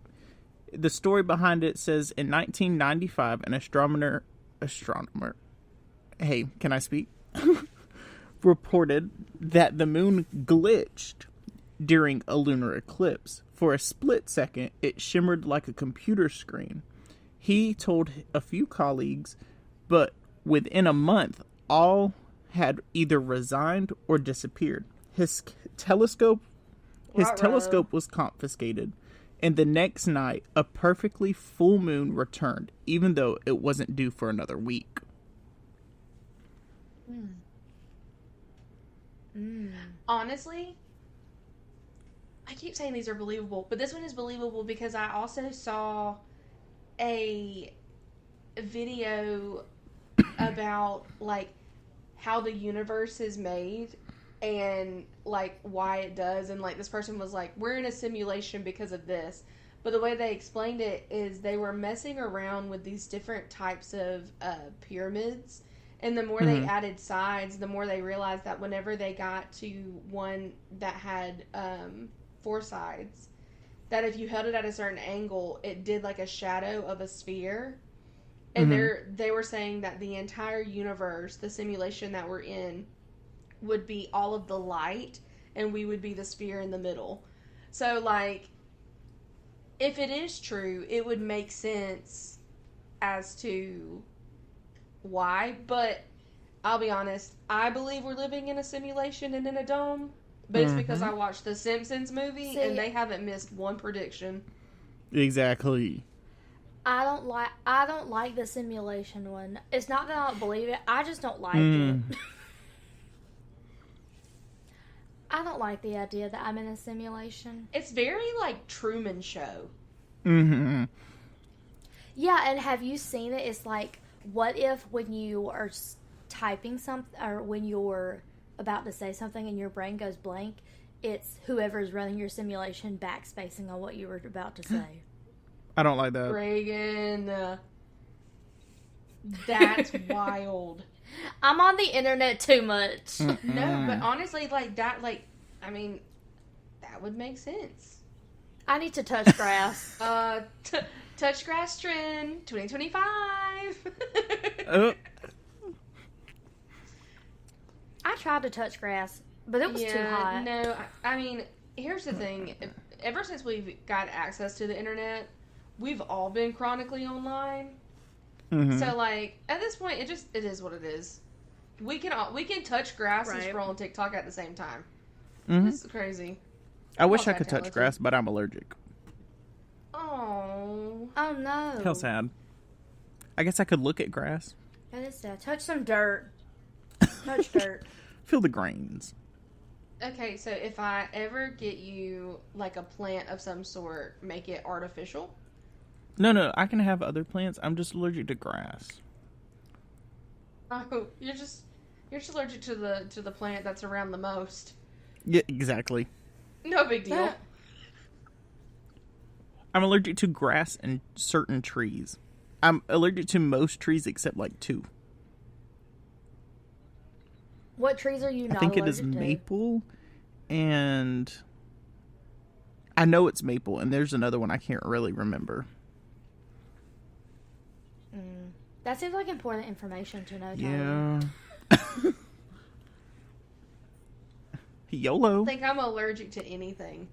Speaker 2: The story behind it says in 1995, an astronomer, hey, can I speak? Reported that the moon glitched during a lunar eclipse. For a split second, it shimmered like a computer screen. He told a few colleagues, but within a month, all had either resigned or disappeared. His telescope was confiscated, and the next night, a perfectly full moon returned, even though it wasn't due for another week.
Speaker 1: Honestly, I keep saying these are believable, but this one is believable because I also saw a video about, like, how the universe is made and, like, why it does. And, like, this person was like, we're in a simulation because of this. But the way they explained it is they were messing around with these different types of pyramids. And the more they added sides, the more they realized that whenever they got to one that had 4 sides, that if you held it at a certain angle, it did like a shadow of a sphere. And they were saying that the entire universe, the simulation that we're in, would be all of the light, and we would be the sphere in the middle. So, like, if it is true, it would make sense as to why. But I'll be honest, I believe we're living in a simulation and in a dome. But it's because I watched the Simpsons movie, and they haven't missed one prediction.
Speaker 2: Exactly.
Speaker 3: I don't like the simulation one. It's not that I don't believe it. I just don't like it. I don't like the idea that I'm in a simulation.
Speaker 1: It's very like Truman Show.
Speaker 2: Mm-hmm.
Speaker 3: Yeah, and have you seen it? It's like, what if when you are typing something, or when you're about to say something and your brain goes blank, it's whoever's running your simulation backspacing on what you were about to say.
Speaker 2: I don't like that.
Speaker 1: Reagan. That's wild.
Speaker 3: I'm on the internet too much.
Speaker 1: No, but honestly, like that, like, I mean, that would make sense.
Speaker 3: I need to touch grass.
Speaker 1: Touch grass trend 2025.
Speaker 3: tried to touch grass, but it was too hot.
Speaker 1: No, I mean, here's the thing. Ever since we've got access to the internet, we've all been chronically online.
Speaker 2: Mm-hmm.
Speaker 1: So, like, at this point, it is what it is. We can touch grass and scroll on TikTok at the same time.
Speaker 2: Mm-hmm.
Speaker 1: This is crazy.
Speaker 2: I wish I could touch grass, but I'm allergic.
Speaker 1: Oh
Speaker 3: no.
Speaker 2: How sad. I guess I could look at grass.
Speaker 3: That is sad. Touch some dirt. Touch dirt.
Speaker 2: Feel the grains.
Speaker 1: Okay, so if I ever get you, like, a plant of some sort, make it artificial?
Speaker 2: No, I can have other plants. I'm just allergic to grass.
Speaker 1: Oh, you're just allergic to the plant that's around the most.
Speaker 2: Yeah, exactly.
Speaker 1: No big deal.
Speaker 2: I'm allergic to grass and certain trees. I'm allergic to most trees except, like, 2.
Speaker 3: What trees are you not
Speaker 2: I think it is
Speaker 3: allergic to?
Speaker 2: maple, and I know it's maple, and there's another one I can't really remember.
Speaker 3: That seems like important information to know,
Speaker 2: Yeah. YOLO.
Speaker 1: I think I'm allergic to anything,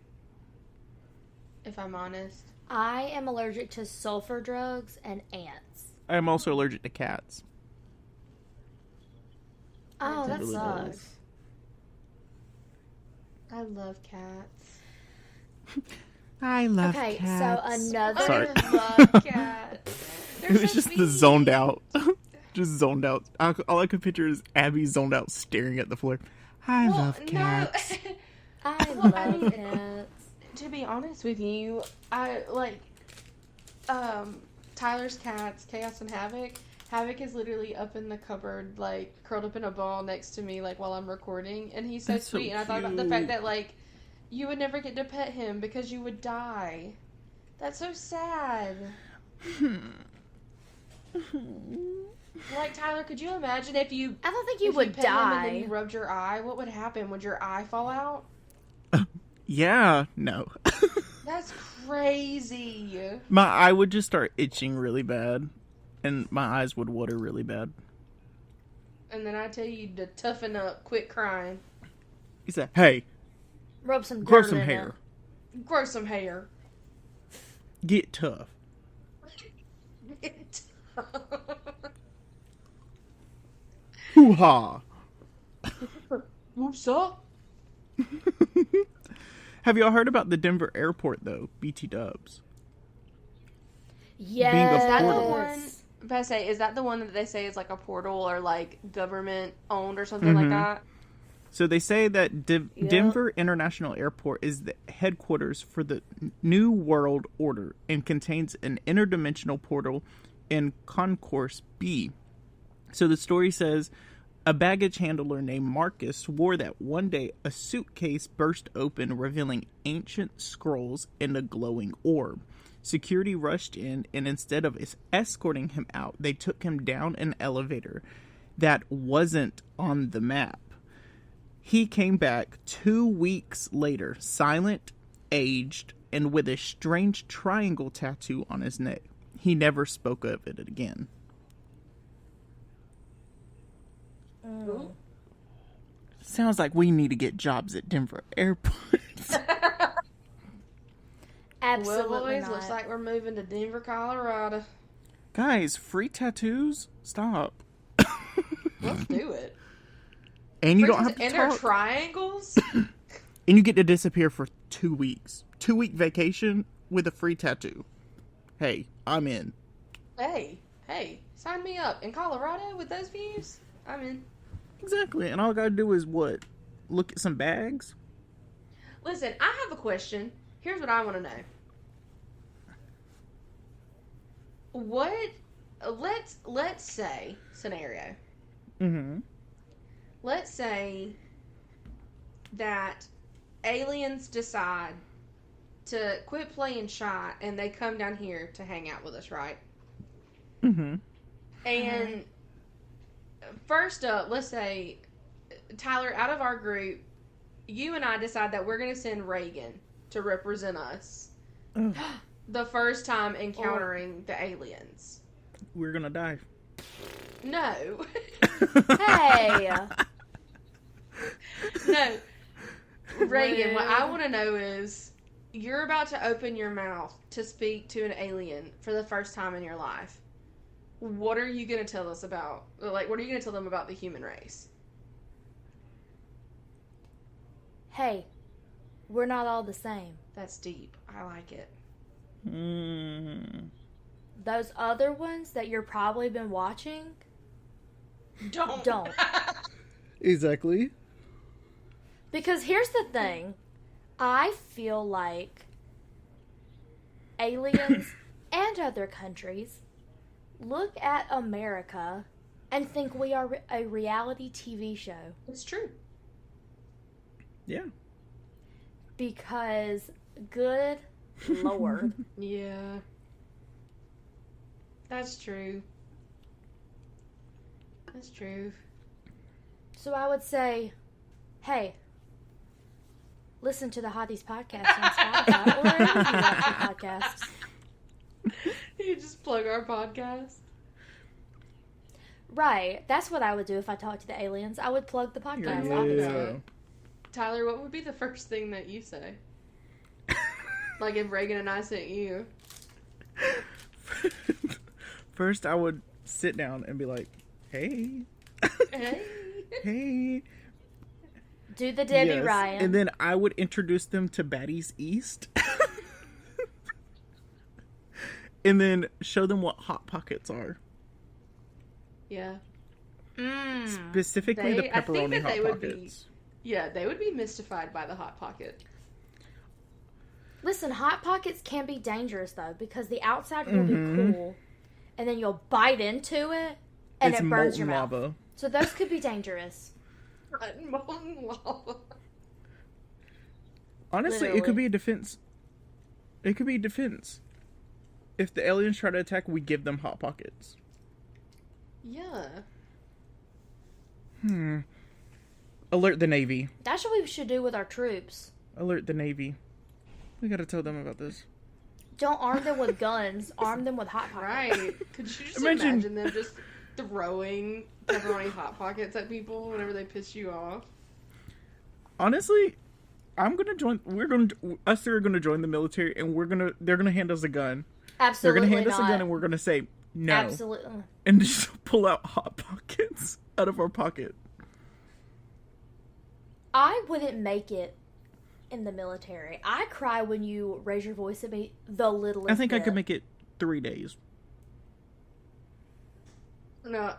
Speaker 1: if I'm honest.
Speaker 3: I am allergic to sulfur drugs and ants.
Speaker 2: I am also allergic to cats.
Speaker 3: Oh, that
Speaker 2: really
Speaker 3: sucks.
Speaker 2: does.
Speaker 1: I love cats.
Speaker 2: I love
Speaker 3: Okay,
Speaker 2: cats.
Speaker 3: so another...
Speaker 2: Sorry.
Speaker 1: I love cats.
Speaker 2: It was just the zoned out. Just zoned out. All I could picture is Abby zoned out staring at the floor. I love cats.
Speaker 1: No.
Speaker 3: I love cats.
Speaker 1: To be honest with you, I like Tyler's cats, Chaos and Havoc. Havoc is literally up in the cupboard, like curled up in a ball next to me, like while I'm recording, and he's so
Speaker 2: That's so
Speaker 1: sweet. And I thought about the fact that like you would never get to pet him because you would die. That's so sad. Like, Tyler, could you imagine if you...
Speaker 3: I don't think you
Speaker 1: if
Speaker 3: would
Speaker 1: pet him and
Speaker 3: die.
Speaker 1: then you rubbed your eye? What would happen? Would your eye fall out?
Speaker 2: Yeah, no.
Speaker 1: That's crazy.
Speaker 2: My eye would just start itching really bad, and my eyes would water really bad.
Speaker 1: And then I tell you to toughen up, quit crying.
Speaker 2: He said, hey,
Speaker 3: Rub some dirt
Speaker 2: grow some
Speaker 3: in
Speaker 2: hair.
Speaker 1: Grow some hair.
Speaker 2: Get tough. Hoo-ha.
Speaker 1: What's up?
Speaker 2: Have y'all heard about the Denver airport, though? BT Dubs.
Speaker 3: Yes.
Speaker 2: Being a
Speaker 1: Is that the
Speaker 2: portal.
Speaker 1: one? If I say, is that the one that they say is like a portal or like government owned or something like that?
Speaker 2: So they say that Denver International Airport is the headquarters for the New World Order and contains an interdimensional portal in Concourse B. So the story says a baggage handler named Marcus swore that one day a suitcase burst open, revealing ancient scrolls in a glowing orb. Security rushed in, and instead of escorting him out, they took him down an elevator that wasn't on the map. He came back 2 weeks later, silent, aged, and with a strange triangle tattoo on his neck. He never spoke of it again. Sounds like we need to get jobs at Denver Airport.
Speaker 3: Absolutely
Speaker 1: Well, boys,
Speaker 3: not.
Speaker 1: looks like we're moving to Denver, Colorado.
Speaker 2: Guys, free tattoos? Stop.
Speaker 1: Let's do it.
Speaker 2: And you don't have to
Speaker 1: And they're
Speaker 2: talk.
Speaker 1: triangles?
Speaker 2: And you get to disappear for 2 weeks. 2-week vacation with a free tattoo. Hey, I'm in.
Speaker 1: Hey, sign me up. In Colorado with those views? I'm in.
Speaker 2: Exactly. And all I gotta do is what? Look at some bags?
Speaker 1: Listen, I have a question. Here's what I want to know. Let's say, scenario.
Speaker 2: Mm-hmm.
Speaker 1: Let's say that aliens decide to quit playing shy and they come down here to hang out with us, right?
Speaker 2: Mm-hmm.
Speaker 1: And first up, let's say, Tyler, out of our group, you and I decide that we're going to send Reagan to represent us the first time encountering the aliens.
Speaker 2: We're gonna die.
Speaker 1: No.
Speaker 3: Hey.
Speaker 1: No, Reagan, what I want to know is, you're about to open your mouth to speak to an alien for the first time in your life. What are you going to tell us about? Like, what are you going to tell them about the human race?
Speaker 3: Hey, we're not all the same.
Speaker 1: That's deep. I like it.
Speaker 3: Those other ones that you're probably been watching, don't.
Speaker 2: Exactly.
Speaker 3: Because here's the thing. I feel like aliens and other countries look at America and think we are a reality TV show.
Speaker 1: It's true.
Speaker 2: Yeah.
Speaker 3: Because, good Lord.
Speaker 1: Yeah. That's true. That's true.
Speaker 3: So I would say, hey, listen to the Hotties podcast on Spotify or wherever you like your podcasts.
Speaker 1: You just plug our podcast.
Speaker 3: Right. That's what I would do if I talked to the aliens. I would plug the podcast, obviously.
Speaker 1: Tyler, what would be the first thing that you say? Like if Reagan and I sent you.
Speaker 2: First, I would sit down and be like, hey.
Speaker 1: Hey.
Speaker 2: Hey.
Speaker 3: Do the Debbie Ryan.
Speaker 2: And then I would introduce them to Baddies East. And then show them what Hot Pockets are.
Speaker 1: Yeah.
Speaker 2: Specifically the pepperoni Hot Pockets.
Speaker 1: They would be mystified by the Hot Pocket.
Speaker 3: Listen, Hot Pockets can be dangerous, though, because the outside will be cool, and then you'll bite into it, and it burns your mouth.
Speaker 2: Lava.
Speaker 3: So those could be dangerous.
Speaker 1: Molten lava.
Speaker 2: Honestly,
Speaker 3: Literally.
Speaker 2: it could be a defense. It could be defense. If the aliens try to attack, we give them Hot Pockets.
Speaker 1: Yeah.
Speaker 2: Alert the Navy.
Speaker 3: That's what we should do with our troops.
Speaker 2: Alert the Navy. We gotta tell them about this.
Speaker 3: Don't arm them with guns. Arm them with Hot Pockets.
Speaker 1: Right. Could you just imagine them just throwing pepperoni Hot Pockets at people whenever they piss you off?
Speaker 2: Honestly, I'm gonna join. Us three are gonna join the military, and they're gonna hand us a gun.
Speaker 3: Absolutely
Speaker 2: They're gonna hand us a
Speaker 3: not.
Speaker 2: gun, and we're gonna say no.
Speaker 3: Absolutely.
Speaker 2: And just pull out Hot Pockets out of our pocket.
Speaker 3: I wouldn't make it in the military. I cry when you raise your voice at me the littlest
Speaker 2: I think I
Speaker 3: bit.
Speaker 2: could make it 3 days.
Speaker 1: No.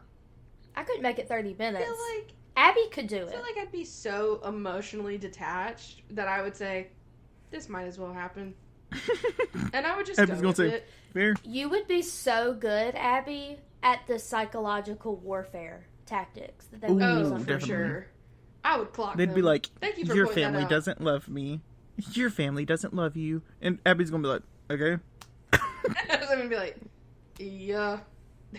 Speaker 3: I couldn't make it 30 minutes.
Speaker 1: I feel like
Speaker 3: Abby could do
Speaker 1: I feel
Speaker 3: it.
Speaker 1: like I'd be so emotionally detached that I would say, this might as well happen. And I would just
Speaker 2: Abby's
Speaker 1: go
Speaker 2: gonna
Speaker 1: with
Speaker 2: say,
Speaker 1: it.
Speaker 2: fair.
Speaker 3: You would be so good, Abby, at the psychological warfare tactics that they would use
Speaker 1: Oh,
Speaker 3: on
Speaker 1: for
Speaker 2: definitely.
Speaker 1: sure. I would clock
Speaker 2: They'd
Speaker 1: them.
Speaker 2: be like,
Speaker 1: Thank you for
Speaker 2: your
Speaker 1: pointing that
Speaker 2: family
Speaker 1: out.
Speaker 2: doesn't love me. Your family doesn't love you. And Abby's gonna be like, okay.
Speaker 1: I'm going to be like, yeah.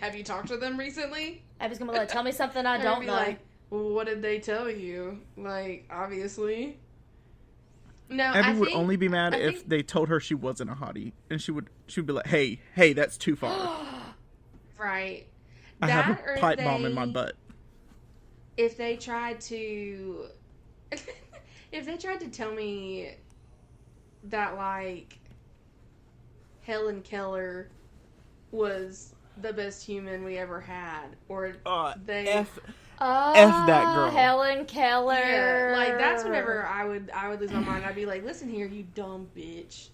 Speaker 1: Have you talked to them recently?
Speaker 3: Abby's gonna be like, tell me something I
Speaker 1: Or
Speaker 3: don't
Speaker 1: be
Speaker 3: know.
Speaker 1: like, well, what did they tell you? Like, obviously. No,
Speaker 2: Abby would only be mad if they told her she wasn't a hottie. And she would be like, hey, that's too far.
Speaker 1: Right.
Speaker 2: I
Speaker 1: That,
Speaker 2: have
Speaker 1: or
Speaker 2: a
Speaker 1: if
Speaker 2: pipe bomb in my
Speaker 1: they-
Speaker 2: butt.
Speaker 1: If they tried to... if they tried to tell me that, like, Helen Keller was the best human we ever had, or they...
Speaker 2: F
Speaker 3: Oh,
Speaker 2: that girl.
Speaker 3: Helen Keller.
Speaker 1: Yeah, like, that's whenever I would lose my mind. I'd be like, listen here, you dumb bitch.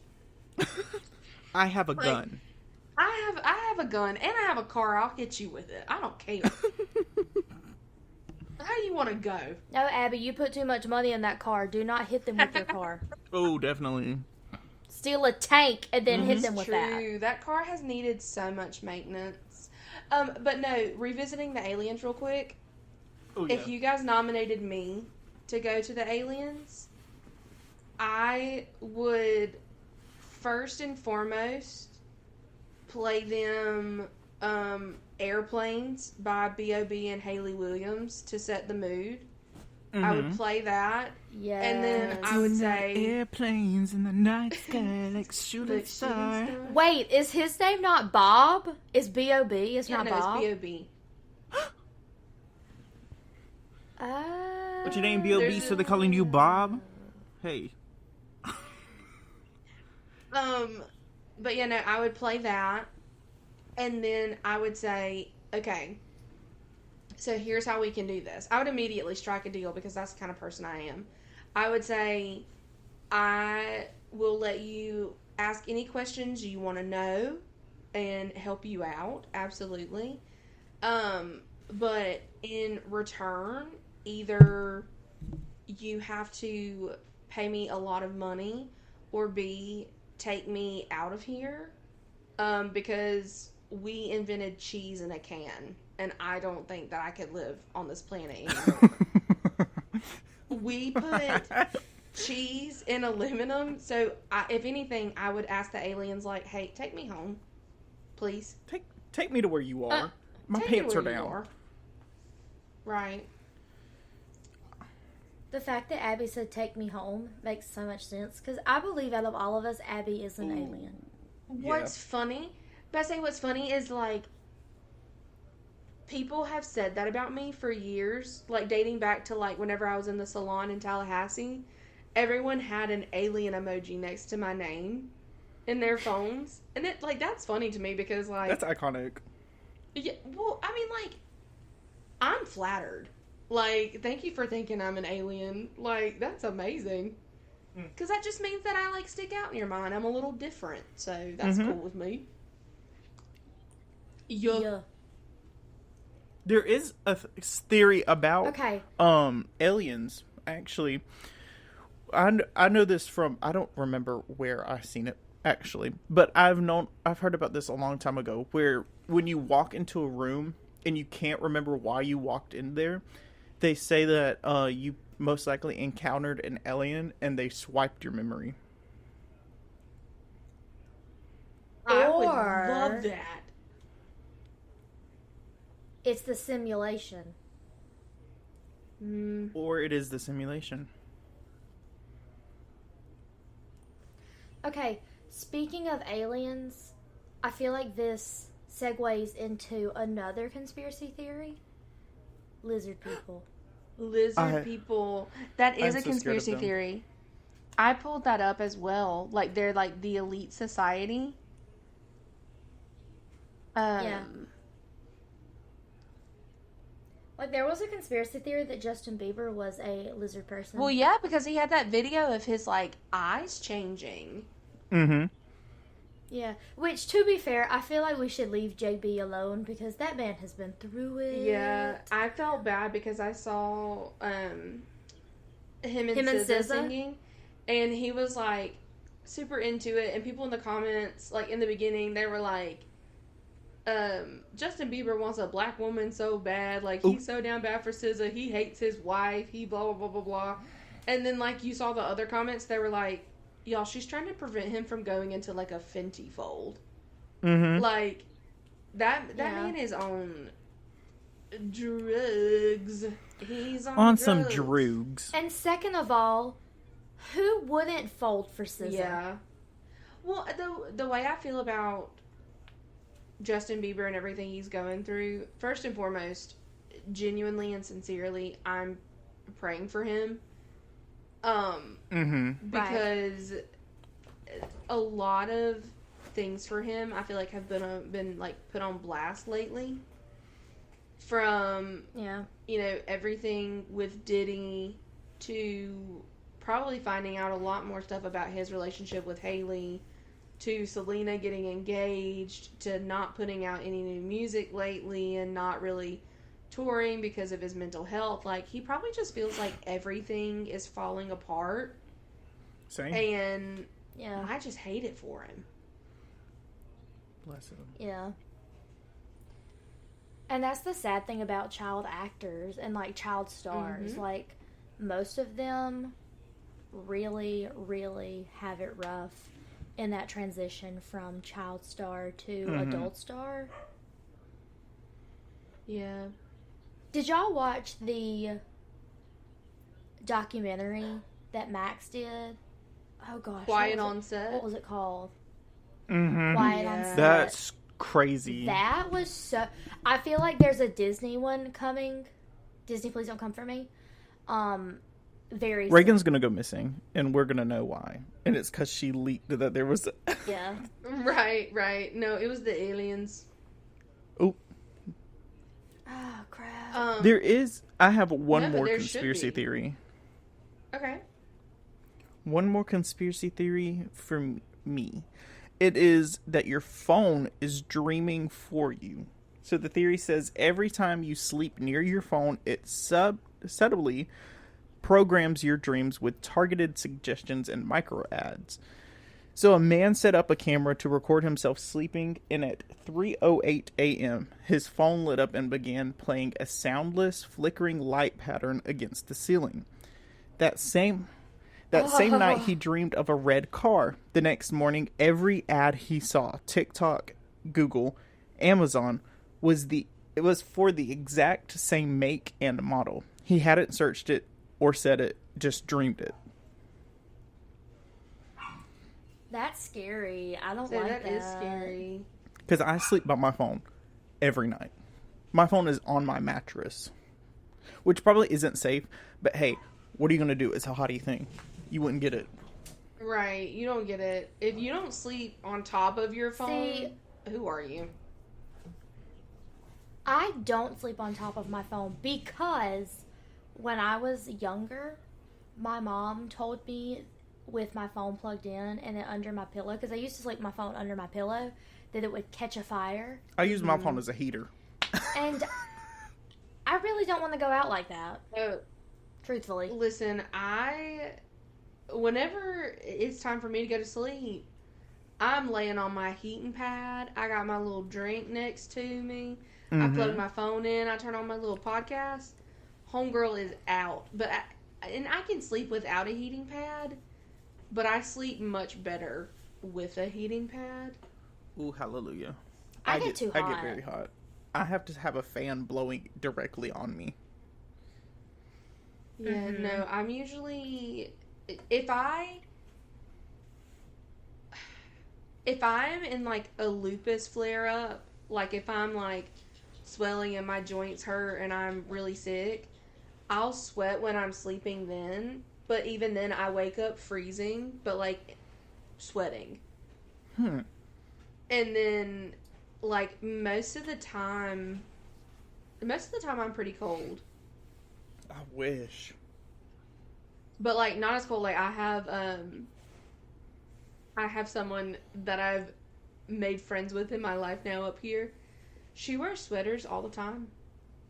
Speaker 2: I have a
Speaker 1: Like,
Speaker 2: gun.
Speaker 1: I have a gun, and I have a car. I'll hit you with it. I don't care. How do you want to go?
Speaker 3: No, Abby, you put too much money in that car. Do not hit them with your car.
Speaker 2: Oh, definitely.
Speaker 3: Steal a tank and then hit them with that.
Speaker 1: True. That car has needed so much maintenance. But no, revisiting the aliens real quick.
Speaker 2: Oh,
Speaker 1: If you guys nominated me to go to the aliens, I would first and foremost play them Airplanes by B.O.B. and Haley Williams to set the mood. I would play that.
Speaker 3: Yeah.
Speaker 1: And then I would say...
Speaker 2: Airplanes in the night sky like shooting star.
Speaker 3: Wait, is his name not Bob? Is B.O.B.? It's
Speaker 1: Yeah,
Speaker 3: not
Speaker 1: no,
Speaker 3: Bob?
Speaker 1: it's B.O.B.
Speaker 2: What's your name, B.O.B., so they're calling you Bob? Hey.
Speaker 1: But yeah, no, I would play that. And then I would say, okay, so here's how we can do this. I would immediately strike a deal because that's the kind of person I am. I would say, I will let you ask any questions you want to know and help you out. Absolutely. But in return, either you have to pay me a lot of money or B, take me out of here. Because we invented cheese in a can, and I don't think that I could live on this planet anymore. We put cheese in aluminum, so if anything, I would ask the aliens, like, hey, take me home, please.
Speaker 2: Take me to where you are. My pants are down.
Speaker 1: Right.
Speaker 3: The fact that Abby said take me home makes so much sense, because I believe out of all of us, Abby is an alien.
Speaker 1: What's funny, Bessie, what's funny is, like, people have said that about me for years, like, dating back to, like, whenever I was in the salon in Tallahassee. Everyone had an alien emoji next to my name in their phones. And it, like, that's funny to me because, like...
Speaker 2: That's iconic.
Speaker 1: Yeah, well, I mean, like, I'm flattered. Like, thank you for thinking I'm an alien. Like, that's amazing. Because that just means that I, like, stick out in your mind. I'm a little different. So, that's cool with me. Yeah.
Speaker 2: There is a theory about aliens, actually. I know this from, I don't remember where I've seen it, actually. But I've heard about this a long time ago, where when you walk into a room and you can't remember why you walked in there, they say that you most likely encountered an alien and they swiped your memory.
Speaker 1: I would love that.
Speaker 3: It's the simulation.
Speaker 2: Or it is the simulation.
Speaker 3: Okay, speaking of aliens, I feel like this segues into another conspiracy theory. Lizard people.
Speaker 1: People. That is a conspiracy theory. I pulled that up as well. Like, they're like the elite society.
Speaker 3: Yeah. Like, there was a conspiracy theory that Justin Bieber was a lizard person.
Speaker 1: Well, yeah, because he had that video of his, like, eyes changing.
Speaker 2: Mm-hmm.
Speaker 3: Yeah, which, to be fair, I feel like we should leave JB alone because that man has been through it.
Speaker 1: Yeah, I felt bad because I saw him and SZA singing, and he was, like, super into it, and people in the comments, like, in the beginning, they were like, Justin Bieber wants a black woman so bad, like, he's so down bad for SZA, he hates his wife, he blah, blah, blah, blah, blah. And then, like, you saw the other comments, they were like, y'all, she's trying to prevent him from going into, like, a Fenty fold.
Speaker 2: Mm-hmm.
Speaker 1: Like, that man is on drugs. He's on drugs.
Speaker 2: Some drugs.
Speaker 3: And second of all, who wouldn't fold for SZA?
Speaker 1: Yeah. Well, the way I feel about Justin Bieber and everything he's going through, first and foremost, genuinely and sincerely, I'm praying for him. Because a lot of things for him, I feel like, have been like put on blast lately. From you know, everything with Diddy to probably finding out a lot more stuff about his relationship with Hailey, to Selena getting engaged, to not putting out any new music lately and not really touring because of his mental health. Like, he probably just feels like everything is falling apart.
Speaker 2: Same.
Speaker 1: And I just hate it for him.
Speaker 2: Bless him.
Speaker 3: Yeah. And that's the sad thing about child actors and, like, child stars.
Speaker 1: Mm-hmm.
Speaker 3: Like, most of them really, really have it rough in that transition from child star to adult star.
Speaker 1: Yeah.
Speaker 3: Did y'all watch the documentary that Max did? Oh gosh.
Speaker 1: Quiet on Set.
Speaker 3: What was it called?
Speaker 2: Mm-hmm.
Speaker 3: Quiet on Set.
Speaker 2: That's crazy.
Speaker 3: That was so... I feel like there's a Disney one coming. Disney, please don't come for me. very
Speaker 2: Reagan's
Speaker 3: soon.
Speaker 2: gonna go missing, and we're gonna know why. And it's because she leaked that there was.
Speaker 3: Yeah.
Speaker 1: Right. No, it was the aliens.
Speaker 2: Oh,
Speaker 3: Oh, crap.
Speaker 2: there is. I have one
Speaker 1: No, but
Speaker 2: more
Speaker 1: there should
Speaker 2: conspiracy
Speaker 1: be.
Speaker 2: theory.
Speaker 1: Okay.
Speaker 2: One more conspiracy theory for me. It is that your phone is dreaming for you. So the theory says every time you sleep near your phone, it subtly programs your dreams with targeted suggestions and micro ads. So a man set up a camera to record himself sleeping, and at 3:08 a.m., his phone lit up and began playing a soundless, flickering light pattern against the ceiling. That same night, he dreamed of a red car. The next morning, every ad he saw, TikTok, Google, Amazon, it was for the exact same make and model. He hadn't searched it or said it, just dreamed it.
Speaker 3: That's scary. I don't like that.
Speaker 1: That is scary.
Speaker 2: Because I sleep by my phone every night. My phone is on my mattress, which probably isn't safe, but hey, what are you going to do? It's a hottie thing. You wouldn't get it.
Speaker 1: Right. You don't get it. If you don't sleep on top of your phone, who are you?
Speaker 3: I don't sleep on top of my phone because when I was younger, my mom told me with my phone plugged in and it under my pillow, because I used to sleep with my phone under my pillow, that it would catch a fire.
Speaker 2: I use my phone as a heater.
Speaker 3: And I really don't want to go out like that. Truthfully.
Speaker 1: Listen, whenever it's time for me to go to sleep, I'm laying on my heating pad. I got my little drink next to me. I plug my phone in. I turn on my little podcast. Homegirl is out. And I can sleep without a heating pad, but I sleep much better with a heating pad.
Speaker 2: Ooh, hallelujah.
Speaker 3: I get too hot.
Speaker 2: I get very hot. I have to have a fan blowing directly on me.
Speaker 1: Yeah, no, I'm usually... If I'm in, like, a lupus flare-up, like, if I'm, like, swelling and my joints hurt and I'm really sick, I'll sweat when I'm sleeping then, but even then I wake up freezing, but, like, sweating. And then, like, most of the time I'm pretty cold.
Speaker 2: I wish.
Speaker 1: But, like, not as cold. Like, I have someone that I've made friends with in my life now up here. She wears sweaters all the time.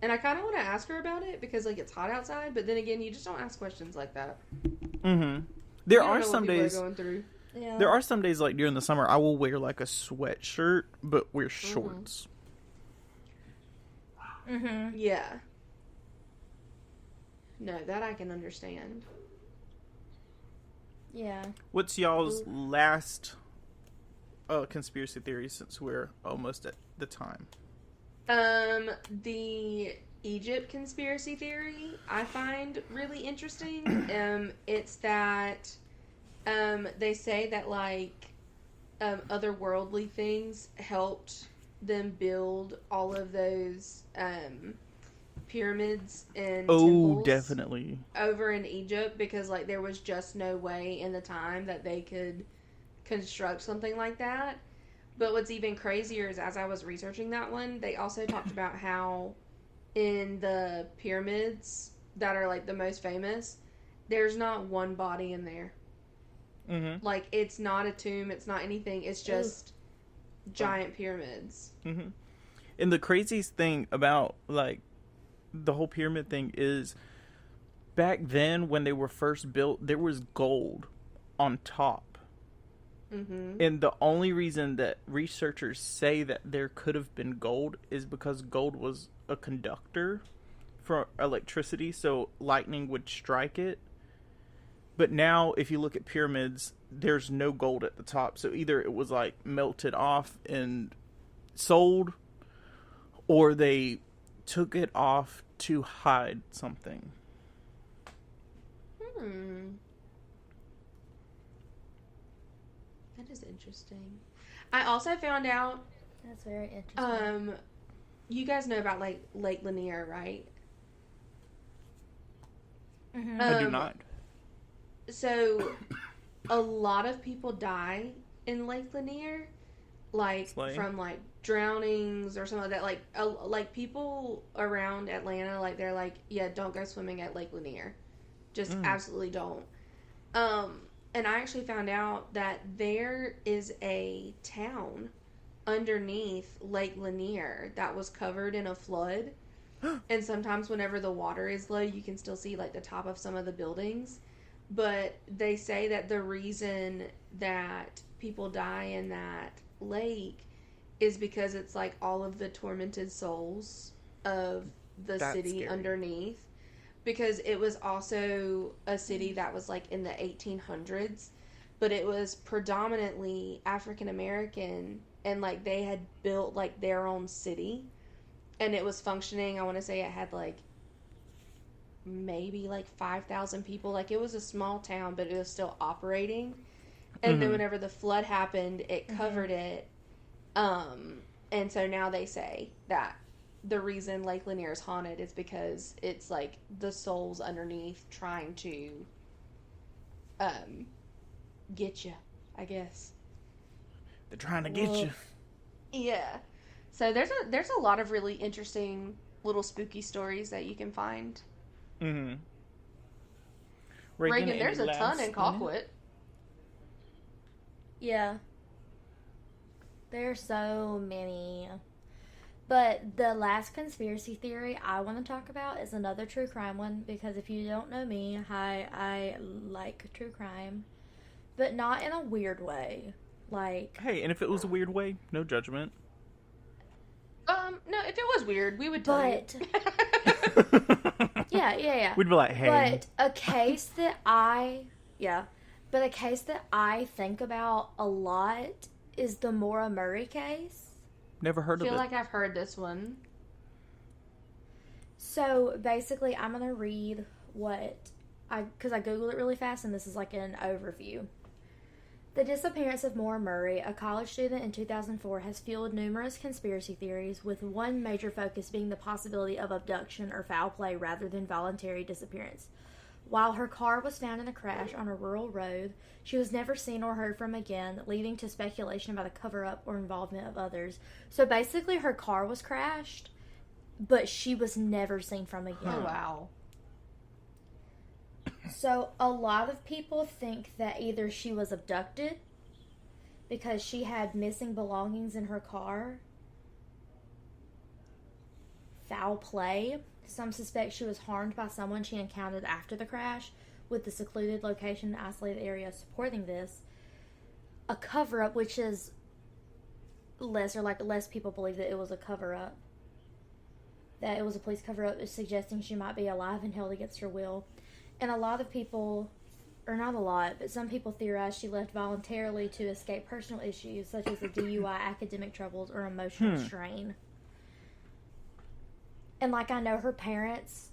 Speaker 1: And I kind of want to ask her about it because, like, it's hot outside. But then again, you just don't ask questions like that.
Speaker 2: There are some days...
Speaker 1: going through.
Speaker 3: Yeah.
Speaker 2: There are some days, like, during the summer, I will wear, like, a sweatshirt, but wear shorts.
Speaker 1: Yeah. No, that I can understand.
Speaker 3: Yeah.
Speaker 2: What's y'all's last conspiracy theory, since we're almost at the time?
Speaker 1: The Egypt conspiracy theory I find really interesting. It's that they say that, like, otherworldly things helped them build all of those pyramids and temples
Speaker 2: Definitely
Speaker 1: over in Egypt, because, like, there was just no way in the time that they could construct something like that. But what's even crazier is, as I was researching that one, they also talked about how in the pyramids that are, like, the most famous, there's not one body in there. Like, it's not a tomb, it's not anything, it's just giant pyramids.
Speaker 2: And the craziest thing about, like, the whole pyramid thing is, back then when they were first built, there was gold on top. And the only reason that researchers say that there could have been gold is because gold was a conductor for electricity, so lightning would strike it. But now, if you look at pyramids, there's no gold at the top. So either it was, like, melted off and sold, or they took it off to hide something.
Speaker 1: That is interesting. I also found out...
Speaker 3: That's very interesting.
Speaker 1: You guys know about, like, Lake Lanier, right?
Speaker 2: I do not.
Speaker 1: So, a lot of people die in Lake Lanier, like
Speaker 2: Slay.
Speaker 1: from like drownings or something like that. Like people around Atlanta, like they're like, yeah, don't go swimming at Lake Lanier, just absolutely don't. And I actually found out that there is a town underneath Lake Lanier that was covered in a flood. And sometimes whenever the water is low, you can still see like the top of some of the buildings. But they say that the reason that people die in that lake is because it's like all of the tormented souls of the city
Speaker 2: scary.
Speaker 1: underneath. Because it was also a city that was like in the 1800s, but it was predominantly African American, and like they had built like their own city, and it was functioning. I want to say it had like maybe like 5,000 people. Like it was a small town, but it was still operating. And then whenever the flood happened, it covered it. And so now they say that the reason Lake Lanier is haunted is because it's like the souls underneath trying to get you, I guess.
Speaker 2: They're trying to get you.
Speaker 1: Yeah. So there's a lot of really interesting little spooky stories that you can find.
Speaker 2: Mm-hmm.
Speaker 1: Reagan, there's a ton in Colquitt.
Speaker 3: Yeah. There's so many. But the last conspiracy theory I want to talk about is another true crime one, because if you don't know me, I like true crime, but not in a weird way. Like,
Speaker 2: hey, and if it was a weird way, no judgment.
Speaker 1: No, if it was weird, we would tell you.
Speaker 3: Yeah.
Speaker 2: We'd be like, hey.
Speaker 3: But a case that I think about a lot is the Maura Murray case.
Speaker 2: Never heard of it.
Speaker 1: I feel like I've heard this one.
Speaker 3: So basically, I'm going to read because I Googled it really fast, and this is like an overview. The disappearance of Maura Murray, a college student in 2004, has fueled numerous conspiracy theories, with one major focus being the possibility of abduction or foul play rather than voluntary disappearance. While her car was found in a crash on a rural road, she was never seen or heard from again, leading to speculation about a cover-up or involvement of others. So basically, her car was crashed, but she was never seen from again.
Speaker 1: Oh, wow.
Speaker 3: So a lot of people think that either she was abducted because she had missing belongings in her car, foul play. Some suspect she was harmed by someone she encountered after the crash, with the secluded location and isolated area supporting this. A cover-up, which is less people believe that it was a cover-up. That it was a police cover-up, is suggesting she might be alive and held against her will. And a lot of people, or not a lot, but some people theorize she left voluntarily to escape personal issues such as a DUI, academic troubles, or emotional strain. And like, I know her parents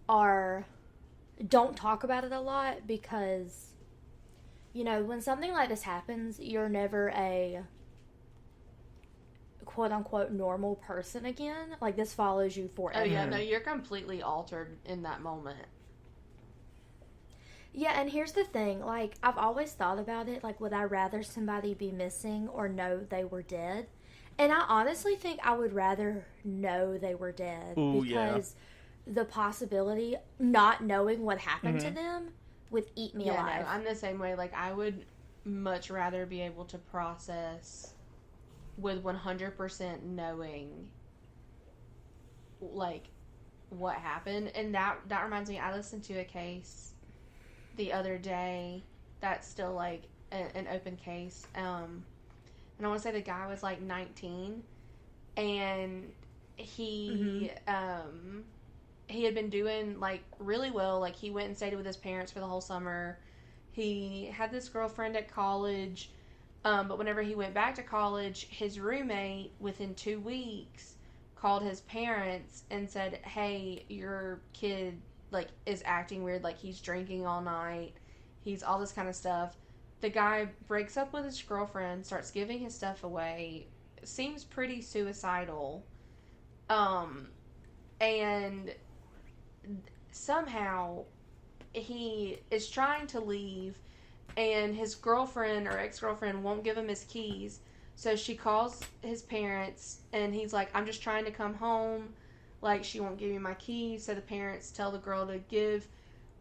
Speaker 3: don't talk about it a lot because, you know, when something like this happens, you're never a quote-unquote normal person again. Like, this follows you forever.
Speaker 1: Oh, yeah, no, you're completely altered in that moment.
Speaker 3: Yeah, and here's the thing. Like, I've always thought about it. Like, would I rather somebody be missing or know they were dead? And I honestly think I would rather know they were dead.
Speaker 2: Ooh,
Speaker 3: because the possibility, not knowing what happened to them, would eat me alive.
Speaker 1: No, I'm the same way. Like, I would much rather be able to process with 100% knowing, like, what happened. And that reminds me, I listened to a case the other day that's still, like, an open case. And I want to say the guy was, like, 19. And he had been doing, like, really well. Like, he went and stayed with his parents for the whole summer. He had this girlfriend at college. But whenever he went back to college, his roommate, within 2 weeks, called his parents and said, hey, your kid, like, is acting weird. Like, he's drinking all night. He's all this kind of stuff. The guy breaks up with his girlfriend, starts giving his stuff away. Seems pretty suicidal. And somehow he is trying to leave, and his girlfriend or ex-girlfriend won't give him his keys. So she calls his parents, and he's like, I'm just trying to come home. Like, she won't give me my keys. So the parents tell the girl to give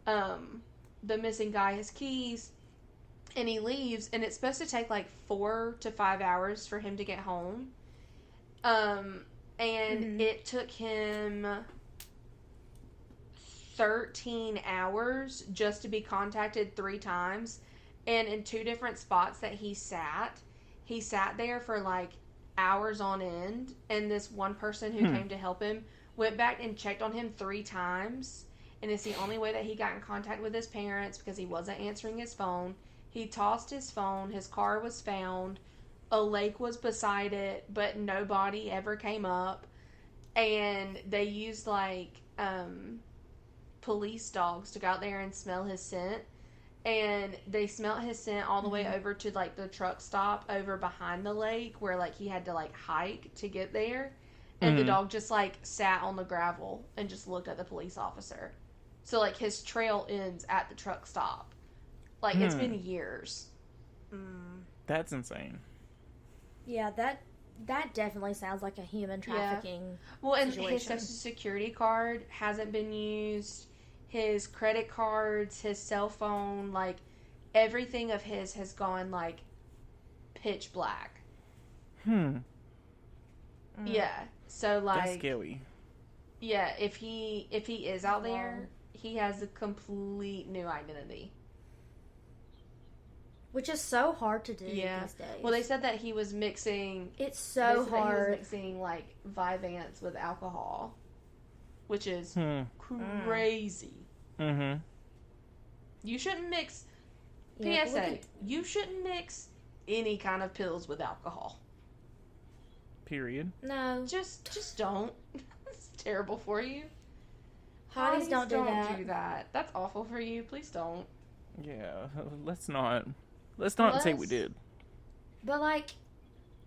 Speaker 1: the missing guy his keys, and he leaves, and it's supposed to take like 4 to 5 hours for him to get home. And it took him 13 hours just to be contacted 3 times, and in 2 different spots that he sat there for like hours on end, and this one person who came to help him went back and checked on him 3 times, and it's the only way that he got in contact with his parents because he wasn't answering his phone. He tossed his phone, his car was found, a lake was beside it, but nobody ever came up, and they used like police dogs to go out there and smell his scent, and they smelled his scent all the way over to like the truck stop over behind the lake where like he had to like hike to get there, and the dog just like sat on the gravel and just looked at the police officer. So like his trail ends at the truck stop. Like it's been years.
Speaker 2: That's insane.
Speaker 3: Yeah, that definitely sounds like a human trafficking.
Speaker 1: Yeah. Well, and
Speaker 3: situation.
Speaker 1: his social security card hasn't been used. His credit cards, his cell phone, like everything of his has gone like pitch black. Yeah. So like
Speaker 2: that's scary.
Speaker 1: Yeah, if he is out there, he has a complete new identity.
Speaker 3: Which is so hard to do these days.
Speaker 1: Well, they said that he was mixing.
Speaker 3: It's so hard.
Speaker 1: He was mixing like Vyvanse with alcohol, which is crazy. You shouldn't mix.
Speaker 3: Yeah,
Speaker 1: PSA: you shouldn't mix any kind of pills with alcohol.
Speaker 2: Period.
Speaker 3: No,
Speaker 1: just don't. It's terrible for you.
Speaker 3: Hotties don't do
Speaker 1: that. That's awful for you. Please don't.
Speaker 2: Yeah, let's not say we did.
Speaker 3: But like,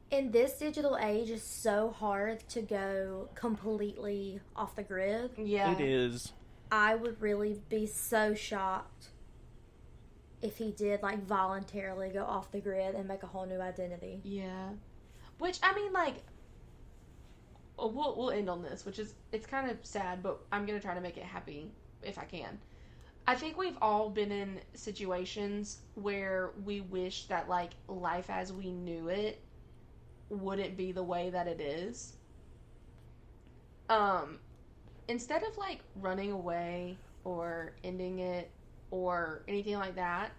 Speaker 3: in this digital age, it's so hard to go completely off the grid.
Speaker 1: Yeah,
Speaker 2: it is.
Speaker 3: I would really be so shocked if he did like voluntarily go off the grid and make a whole new identity.
Speaker 1: Yeah, which I mean, like, we'll end on this, which is it's kind of sad, but I'm gonna try to make it happy if I can. I think we've all been in situations where we wish that, like, life as we knew it wouldn't be the way that it is. Instead of, like, running away or ending it or anything like that,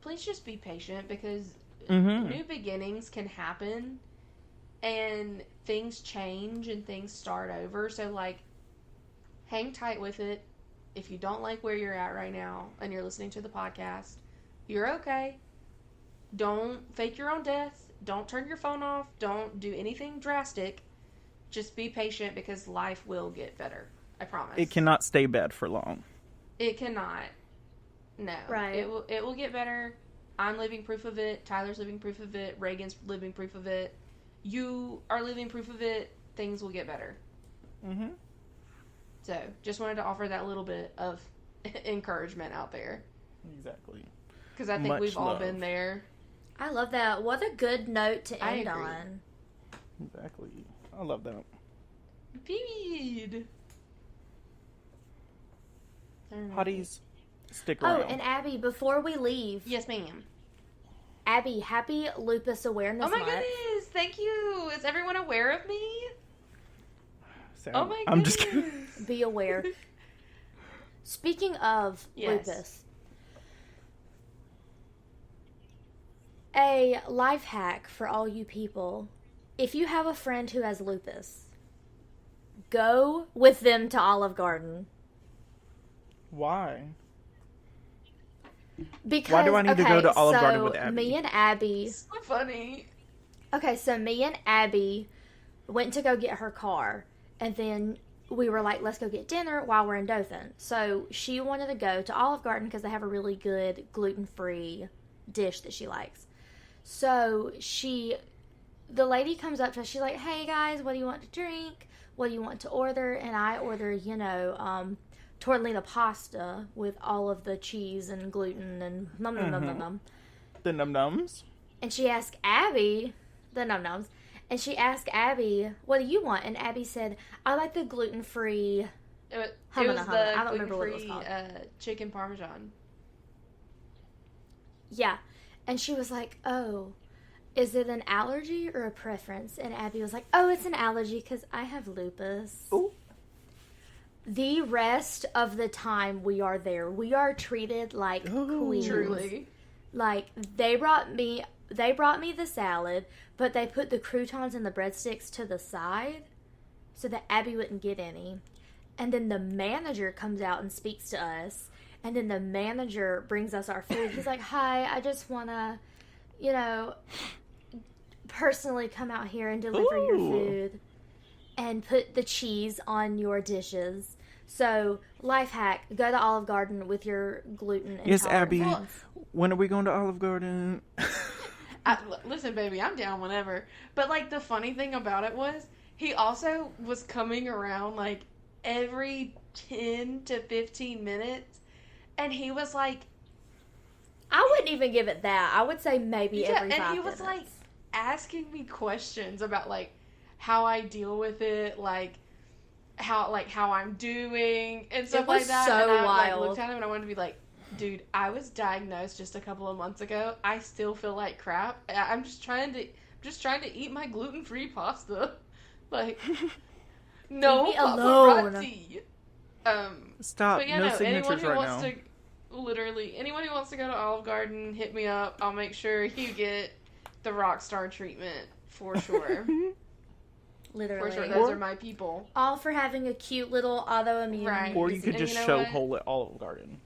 Speaker 1: please just be patient because new beginnings can happen and things change and things start over. So, like, hang tight with it. If you don't like where you're at right now and you're listening to the podcast, you're okay. Don't fake your own death. Don't turn your phone off. Don't do anything drastic. Just be patient because life will get better. I promise.
Speaker 2: It cannot stay bad for long.
Speaker 1: It cannot. No.
Speaker 3: Right.
Speaker 1: It will get better. I'm living proof of it. Tyler's living proof of it. Reagan's living proof of it. You are living proof of it. Things will get better. So, just wanted to offer that little bit of encouragement out there.
Speaker 2: Exactly.
Speaker 1: Because I think we've all been there.
Speaker 3: I love that. What a good note to end on.
Speaker 2: Exactly. I love that.
Speaker 1: Period.
Speaker 2: Hotties, stick around.
Speaker 3: Oh, and Abby, before we leave.
Speaker 1: Yes, ma'am.
Speaker 3: Abby, happy Lupus Awareness Month.
Speaker 1: Oh my goodness. Thank you. Is everyone aware of me? Oh my goodness.
Speaker 2: I'm just kidding.
Speaker 3: Be aware. Speaking of lupus, a life hack for all you people. If you have a friend who has lupus, go with them to Olive Garden.
Speaker 2: Why?
Speaker 3: Because,
Speaker 2: why do I need to go to Olive Garden with Abby?
Speaker 3: Me and Abby...
Speaker 1: So funny.
Speaker 3: Okay, so me and Abby went to go get her car, and then we were like, let's go get dinner while we're in Dothan. So she wanted to go to Olive Garden because they have a really good gluten-free dish that she likes. So the lady comes up to us, she's like, hey guys, what do you want to drink? What do you want to order? And I order, tortellini pasta with all of the cheese and gluten and num num num num num.
Speaker 2: The num-nums.
Speaker 3: And she asked Abby, the num nums, and she asked Abby, "What do you want?" And Abby said, "I like the gluten-free."
Speaker 1: It was
Speaker 3: I don't
Speaker 1: the
Speaker 3: remember what it was
Speaker 1: gluten-free
Speaker 3: called.
Speaker 1: chicken parmesan.
Speaker 3: Yeah, and she was like, "Oh, is it an allergy or a preference?" And Abby was like, "Oh, it's an allergy because I have lupus."
Speaker 2: Ooh.
Speaker 3: The rest of the time we are there, we are treated like queens.
Speaker 1: Truly.
Speaker 3: Like they brought me the salad, but they put the croutons and the breadsticks to the side so that Abby wouldn't get any. And then the manager comes out and speaks to us, and then the manager brings us our food. He's like, "Hi, I just want to, personally come out here and deliver your food and put the cheese on your dishes." So, life hack, go to Olive Garden with your gluten intolerance.
Speaker 2: Yes, Abby.
Speaker 3: friends.
Speaker 2: When are we going to Olive Garden?
Speaker 1: Listen, baby, I'm down whenever. But, like, the funny thing about it was, he also was coming around, like, every 10 to 15 minutes. And he was like...
Speaker 3: I wouldn't even give it that. I would say maybe every 5 minutes.
Speaker 1: And he was, like, asking me questions about, like, how I deal with it, like how I'm doing and stuff like that.
Speaker 3: So
Speaker 1: and I
Speaker 3: wild.
Speaker 1: looked at him and I wanted to be like, dude, I was diagnosed just a couple of months ago. I still feel like crap. I'm just trying to eat my gluten-free pasta. Like, no
Speaker 3: Leave me alone.
Speaker 1: paparazzi.
Speaker 2: Stop.
Speaker 1: But yeah,
Speaker 2: No
Speaker 1: anyone
Speaker 2: signatures
Speaker 1: who
Speaker 2: right
Speaker 1: wants
Speaker 2: now.
Speaker 1: to, literally, anyone who wants to go to Olive Garden, hit me up. I'll make sure you get the rock star treatment for sure.
Speaker 3: Literally.
Speaker 1: For sure, those are my people.
Speaker 3: All for having a cute little autoimmune.
Speaker 1: Right.
Speaker 2: Or you could
Speaker 1: And
Speaker 2: just
Speaker 1: you know
Speaker 2: show
Speaker 1: what?
Speaker 2: hole at Olive Garden.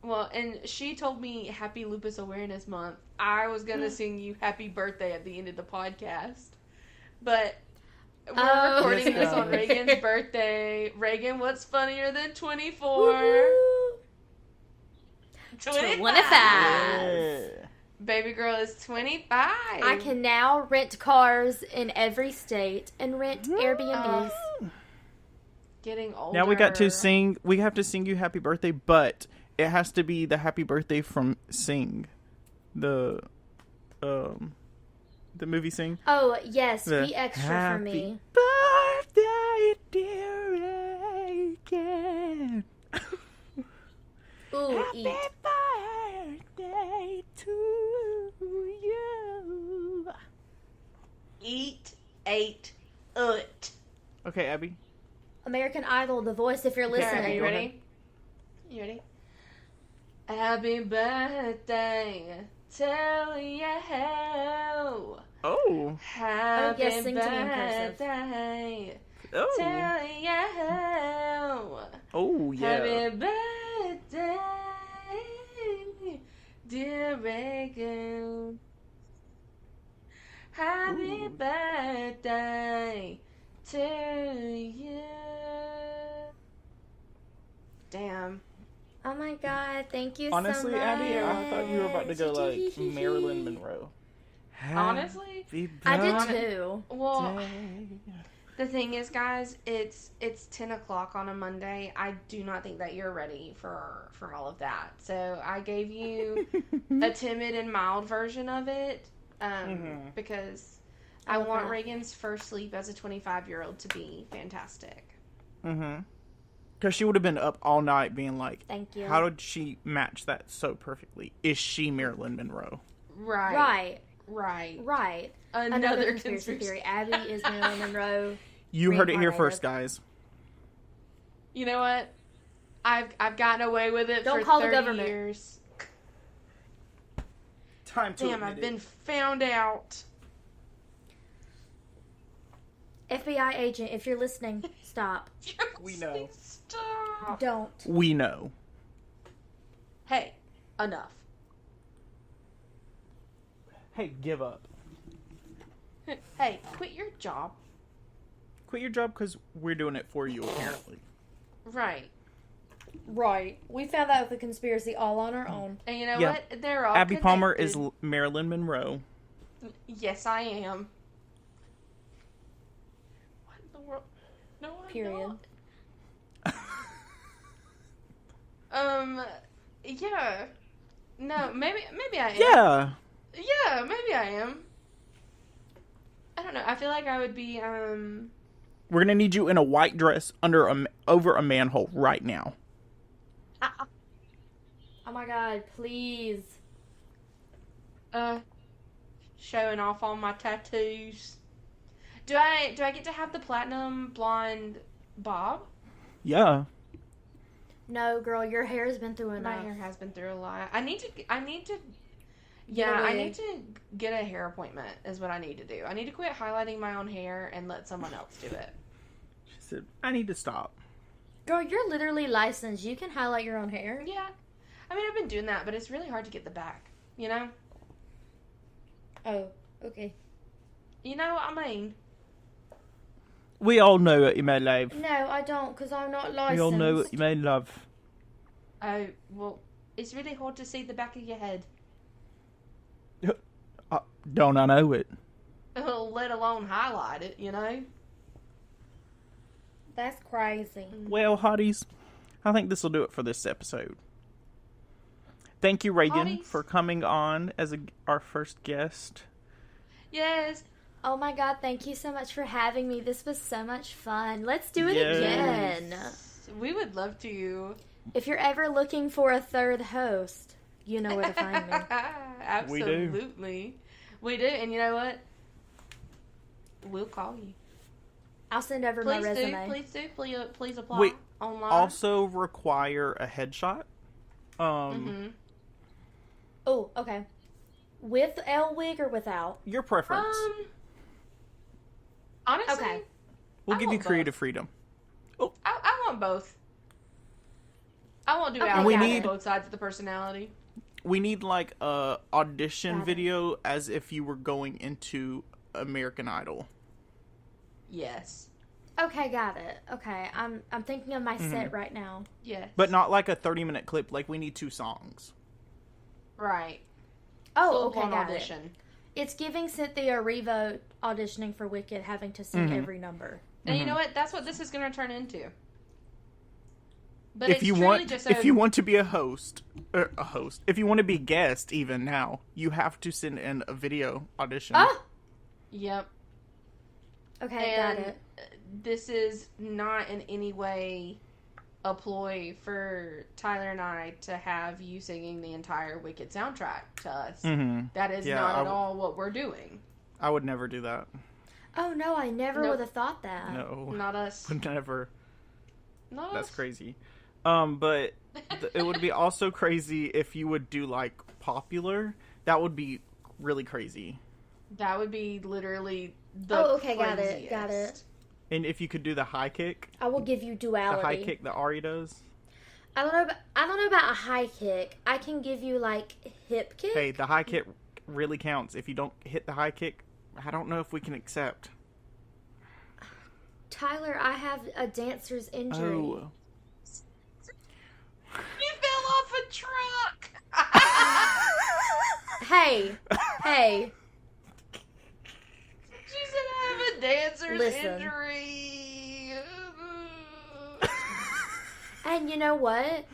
Speaker 1: Well, and she told me Happy Lupus Awareness Month. I was going to sing you Happy Birthday at the end of the podcast. But we're recording
Speaker 2: Yes,
Speaker 1: this on
Speaker 2: guys.
Speaker 1: Reagan's birthday. Reagan, what's funnier than 24?
Speaker 3: Woo-hoo.
Speaker 1: 25.
Speaker 3: 25.
Speaker 2: Yeah.
Speaker 1: Baby girl is 25.
Speaker 3: I can now rent cars in every state and rent Airbnbs.
Speaker 1: Getting older.
Speaker 2: Now we have to sing you happy birthday, but it has to be the happy birthday from Sing. The movie Sing.
Speaker 3: Oh, yes,
Speaker 2: The
Speaker 3: be extra for
Speaker 2: happy
Speaker 3: me.
Speaker 2: birthday, dear Reagan.
Speaker 3: Ooh,
Speaker 2: Happy
Speaker 3: eat.
Speaker 2: birthday to you.
Speaker 1: Eat, ate, ut.
Speaker 2: Okay, Abby.
Speaker 3: American Idol, The Voice, if you're listening.
Speaker 1: Okay, you
Speaker 2: Go
Speaker 1: ready? You ready? Happy birthday to you.
Speaker 2: Oh.
Speaker 1: Happy
Speaker 3: yes, sing to me in cursive.
Speaker 1: birthday
Speaker 2: Oh.
Speaker 1: to you.
Speaker 2: Oh, yeah.
Speaker 1: Happy birthday, dear Reagan. Happy
Speaker 2: Ooh.
Speaker 1: birthday to you. Damn.
Speaker 3: Oh my god, thank you
Speaker 2: Honestly,
Speaker 3: so much.
Speaker 2: Abby, I thought you were about to go like Marilyn Monroe.
Speaker 1: Honestly,
Speaker 3: I did
Speaker 1: Hon-
Speaker 3: too.
Speaker 1: Well, the thing is, guys, it's 10 o'clock on a Monday. I do not think that you're ready for all of that. So I gave you a timid and mild version of it because I
Speaker 3: love
Speaker 1: want
Speaker 3: that.
Speaker 1: Reagan's first sleep as a 25-year-old to be fantastic.
Speaker 2: Mm-hmm. Because she would have been up all night being like,
Speaker 3: Thank you.
Speaker 2: how did she match that so perfectly? Is she Marilyn Monroe?
Speaker 1: Right.
Speaker 3: Another conspiracy theory. Abby is Marilyn Monroe.
Speaker 2: You heard it here
Speaker 3: Reincarnated.
Speaker 2: first, guys.
Speaker 1: You know what? I've gotten away with it
Speaker 3: Don't
Speaker 1: for
Speaker 3: call the
Speaker 1: 30
Speaker 3: government.
Speaker 1: years.
Speaker 2: Time to
Speaker 1: Damn, I've been found out.
Speaker 3: FBI agent, if you're listening, stop.
Speaker 2: We know.
Speaker 1: Stop.
Speaker 3: Don't.
Speaker 2: We know.
Speaker 1: Hey, enough.
Speaker 2: Hey, give up.
Speaker 1: Hey, quit your job.
Speaker 2: Quit your job because we're doing it for you, apparently.
Speaker 1: Right.
Speaker 3: Right. We found out the conspiracy all on our own.
Speaker 1: And you know
Speaker 2: Yeah.
Speaker 1: what? They're all
Speaker 2: Abby Palmer
Speaker 1: connected.
Speaker 2: is Marilyn Monroe.
Speaker 1: Yes, I am. What in the world? No, I'm
Speaker 3: Period.
Speaker 1: not. Yeah. No, maybe I am.
Speaker 2: Yeah.
Speaker 1: Yeah, maybe I am. I don't know. I feel like I would be,
Speaker 2: We're gonna need you in a white dress over a manhole right now.
Speaker 3: Oh my god, please.
Speaker 1: Showing off all my tattoos. Do I get to have the platinum blonde bob?
Speaker 2: Yeah.
Speaker 3: No, girl, your hair has been through enough.
Speaker 1: My hair has been through a lot. I need to
Speaker 3: Get a
Speaker 1: I
Speaker 3: wig.
Speaker 1: need to get a hair appointment is what I need to do. I need to quit highlighting my own hair and let someone else do it.
Speaker 2: She said, I need to stop.
Speaker 3: Girl, you're literally licensed. You can highlight your own hair.
Speaker 1: Yeah. I mean, I've been doing that, but it's really hard to get the back, you know?
Speaker 3: Oh, okay.
Speaker 1: You know what I mean?
Speaker 2: We all know what you may love.
Speaker 3: No, I don't, because I'm not licensed.
Speaker 2: We all know what you may love.
Speaker 1: Oh, well, it's really hard to see the back of your head.
Speaker 2: Don't I know it?
Speaker 1: Let alone highlight it, you know?
Speaker 3: That's crazy.
Speaker 2: Well, hotties, I think this will do it for this episode. Thank you, Reagan,
Speaker 1: Hotties.
Speaker 2: for coming on as our first guest.
Speaker 1: Yes.
Speaker 3: Oh my god, thank you so much for having me. This was so much fun. Let's do it
Speaker 2: Yes.
Speaker 3: again.
Speaker 1: We would love to.
Speaker 3: If you're ever looking for a third host, you know where to find me.
Speaker 1: Absolutely. We do. And you know what? We'll call you.
Speaker 3: I'll send over my resume.
Speaker 1: Please apply
Speaker 2: We
Speaker 1: online.
Speaker 2: also require a headshot.
Speaker 3: Oh, okay. With L wig or without?
Speaker 2: Your preference.
Speaker 1: Honestly,
Speaker 3: Okay.
Speaker 2: We'll
Speaker 1: I
Speaker 2: give you
Speaker 1: want
Speaker 2: creative freedom.
Speaker 1: I want both. I won't do
Speaker 3: Okay,
Speaker 1: out
Speaker 2: we
Speaker 3: got
Speaker 2: need-
Speaker 3: it.
Speaker 1: both sides of the personality.
Speaker 2: We need like a audition
Speaker 3: Got it.
Speaker 2: video as if you were going into American Idol.
Speaker 1: Yes.
Speaker 3: Okay, got it. Okay, I'm thinking of my set right now.
Speaker 1: Yes.
Speaker 2: But not like a 30-minute clip. Like, we need 2 songs.
Speaker 1: right.
Speaker 3: Oh, okay,
Speaker 1: Full-blown
Speaker 3: got
Speaker 1: audition.
Speaker 3: it. It's giving Cynthia Erivo auditioning for Wicked, having to sing every number.
Speaker 1: And you know what? That's what this is going to turn into. But
Speaker 2: If
Speaker 1: it's
Speaker 2: you
Speaker 1: truly
Speaker 2: want,
Speaker 1: just
Speaker 2: if you want to be a host, if you want to be a guest, even now, you have to send in a video audition.
Speaker 3: Oh,
Speaker 1: Yep.
Speaker 3: okay,
Speaker 1: And
Speaker 3: got it.
Speaker 1: this is not in any way a ploy for Tyler and I to have you singing the entire Wicked soundtrack to us.
Speaker 2: Mm-hmm.
Speaker 1: That is
Speaker 2: Yeah,
Speaker 1: not at all what we're doing.
Speaker 2: I would never do that.
Speaker 3: Oh no, I never
Speaker 1: Nope.
Speaker 3: would have thought that.
Speaker 2: No,
Speaker 1: Not us.
Speaker 2: would never.
Speaker 1: Not
Speaker 2: That's
Speaker 1: us.
Speaker 2: crazy. But it would be also crazy if you would do like popular. That would be really crazy.
Speaker 1: That would be literally the
Speaker 3: Oh, okay, got it,
Speaker 1: craziest.
Speaker 3: got it.
Speaker 2: And if you could do the high kick,
Speaker 3: I will give you duality.
Speaker 2: the high kick that Ari does.
Speaker 3: I don't know about a high kick. I can give you like hip kick.
Speaker 2: Hey, the high kick really counts. If you don't hit the high kick, I don't know if we can accept.
Speaker 3: Tyler, I have a dancer's injury.
Speaker 2: Oh.
Speaker 1: You fell off a truck!
Speaker 3: Hey, hey.
Speaker 1: She said I have a dancer's
Speaker 3: Listen.
Speaker 1: injury.
Speaker 3: And you know what?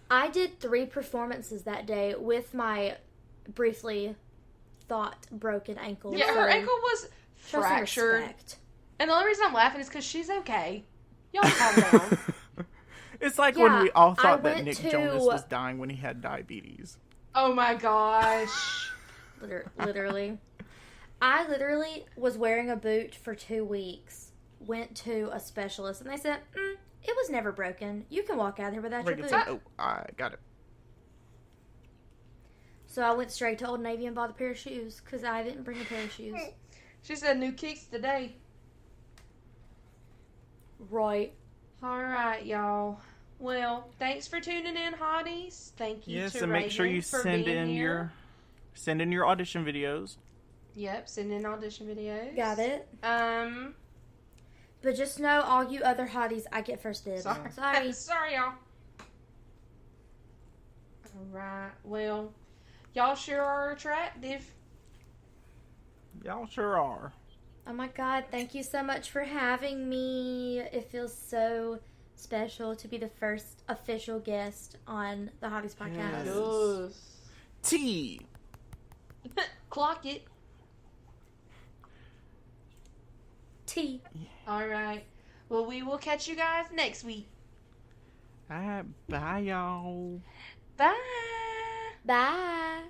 Speaker 3: I did 3 performances that day with my briefly thought broken ankle.
Speaker 1: Yeah,
Speaker 3: so
Speaker 1: her ankle was
Speaker 3: show some
Speaker 1: fractured.
Speaker 3: respect.
Speaker 1: And the only reason I'm laughing is because she's okay. Y'all calm down.
Speaker 2: It's like
Speaker 3: Yeah,
Speaker 2: when we all
Speaker 3: I
Speaker 2: thought that
Speaker 3: went
Speaker 2: Nick
Speaker 3: to-
Speaker 2: Jonas was dying when he had diabetes.
Speaker 1: Oh my gosh.
Speaker 3: Literally. I literally was wearing a boot for 2 weeks. Went to a specialist, and they said, it was never broken. You can walk out here without your
Speaker 2: Reagan
Speaker 3: boot.
Speaker 2: said, "Oh, I got it."
Speaker 3: So I went straight to Old Navy and bought a pair of shoes, because I didn't bring a pair of shoes.
Speaker 1: She said new kicks today.
Speaker 3: Right.
Speaker 1: Alright, y'all. Well, thanks for tuning in, hotties. Thank you
Speaker 2: Yes,
Speaker 1: to
Speaker 2: and make sure
Speaker 1: Reagan
Speaker 2: you
Speaker 1: for
Speaker 2: send
Speaker 1: being
Speaker 2: in
Speaker 1: here.
Speaker 2: your audition videos.
Speaker 1: Yep, send in audition videos.
Speaker 3: Got it. But just know, all you other hotties, I get first dibs. Sorry.
Speaker 1: Sorry, y'all. Alright, well, y'all sure are attractive.
Speaker 2: Y'all sure are.
Speaker 3: Oh my god, thank you so much for having me. It feels so special to be the first official guest on the Hobbies Podcast.
Speaker 2: Yes. T.
Speaker 1: Clock it.
Speaker 3: T.
Speaker 1: All right. Well, we will catch you guys next week.
Speaker 2: All right, bye, y'all.
Speaker 1: Bye.
Speaker 3: Bye.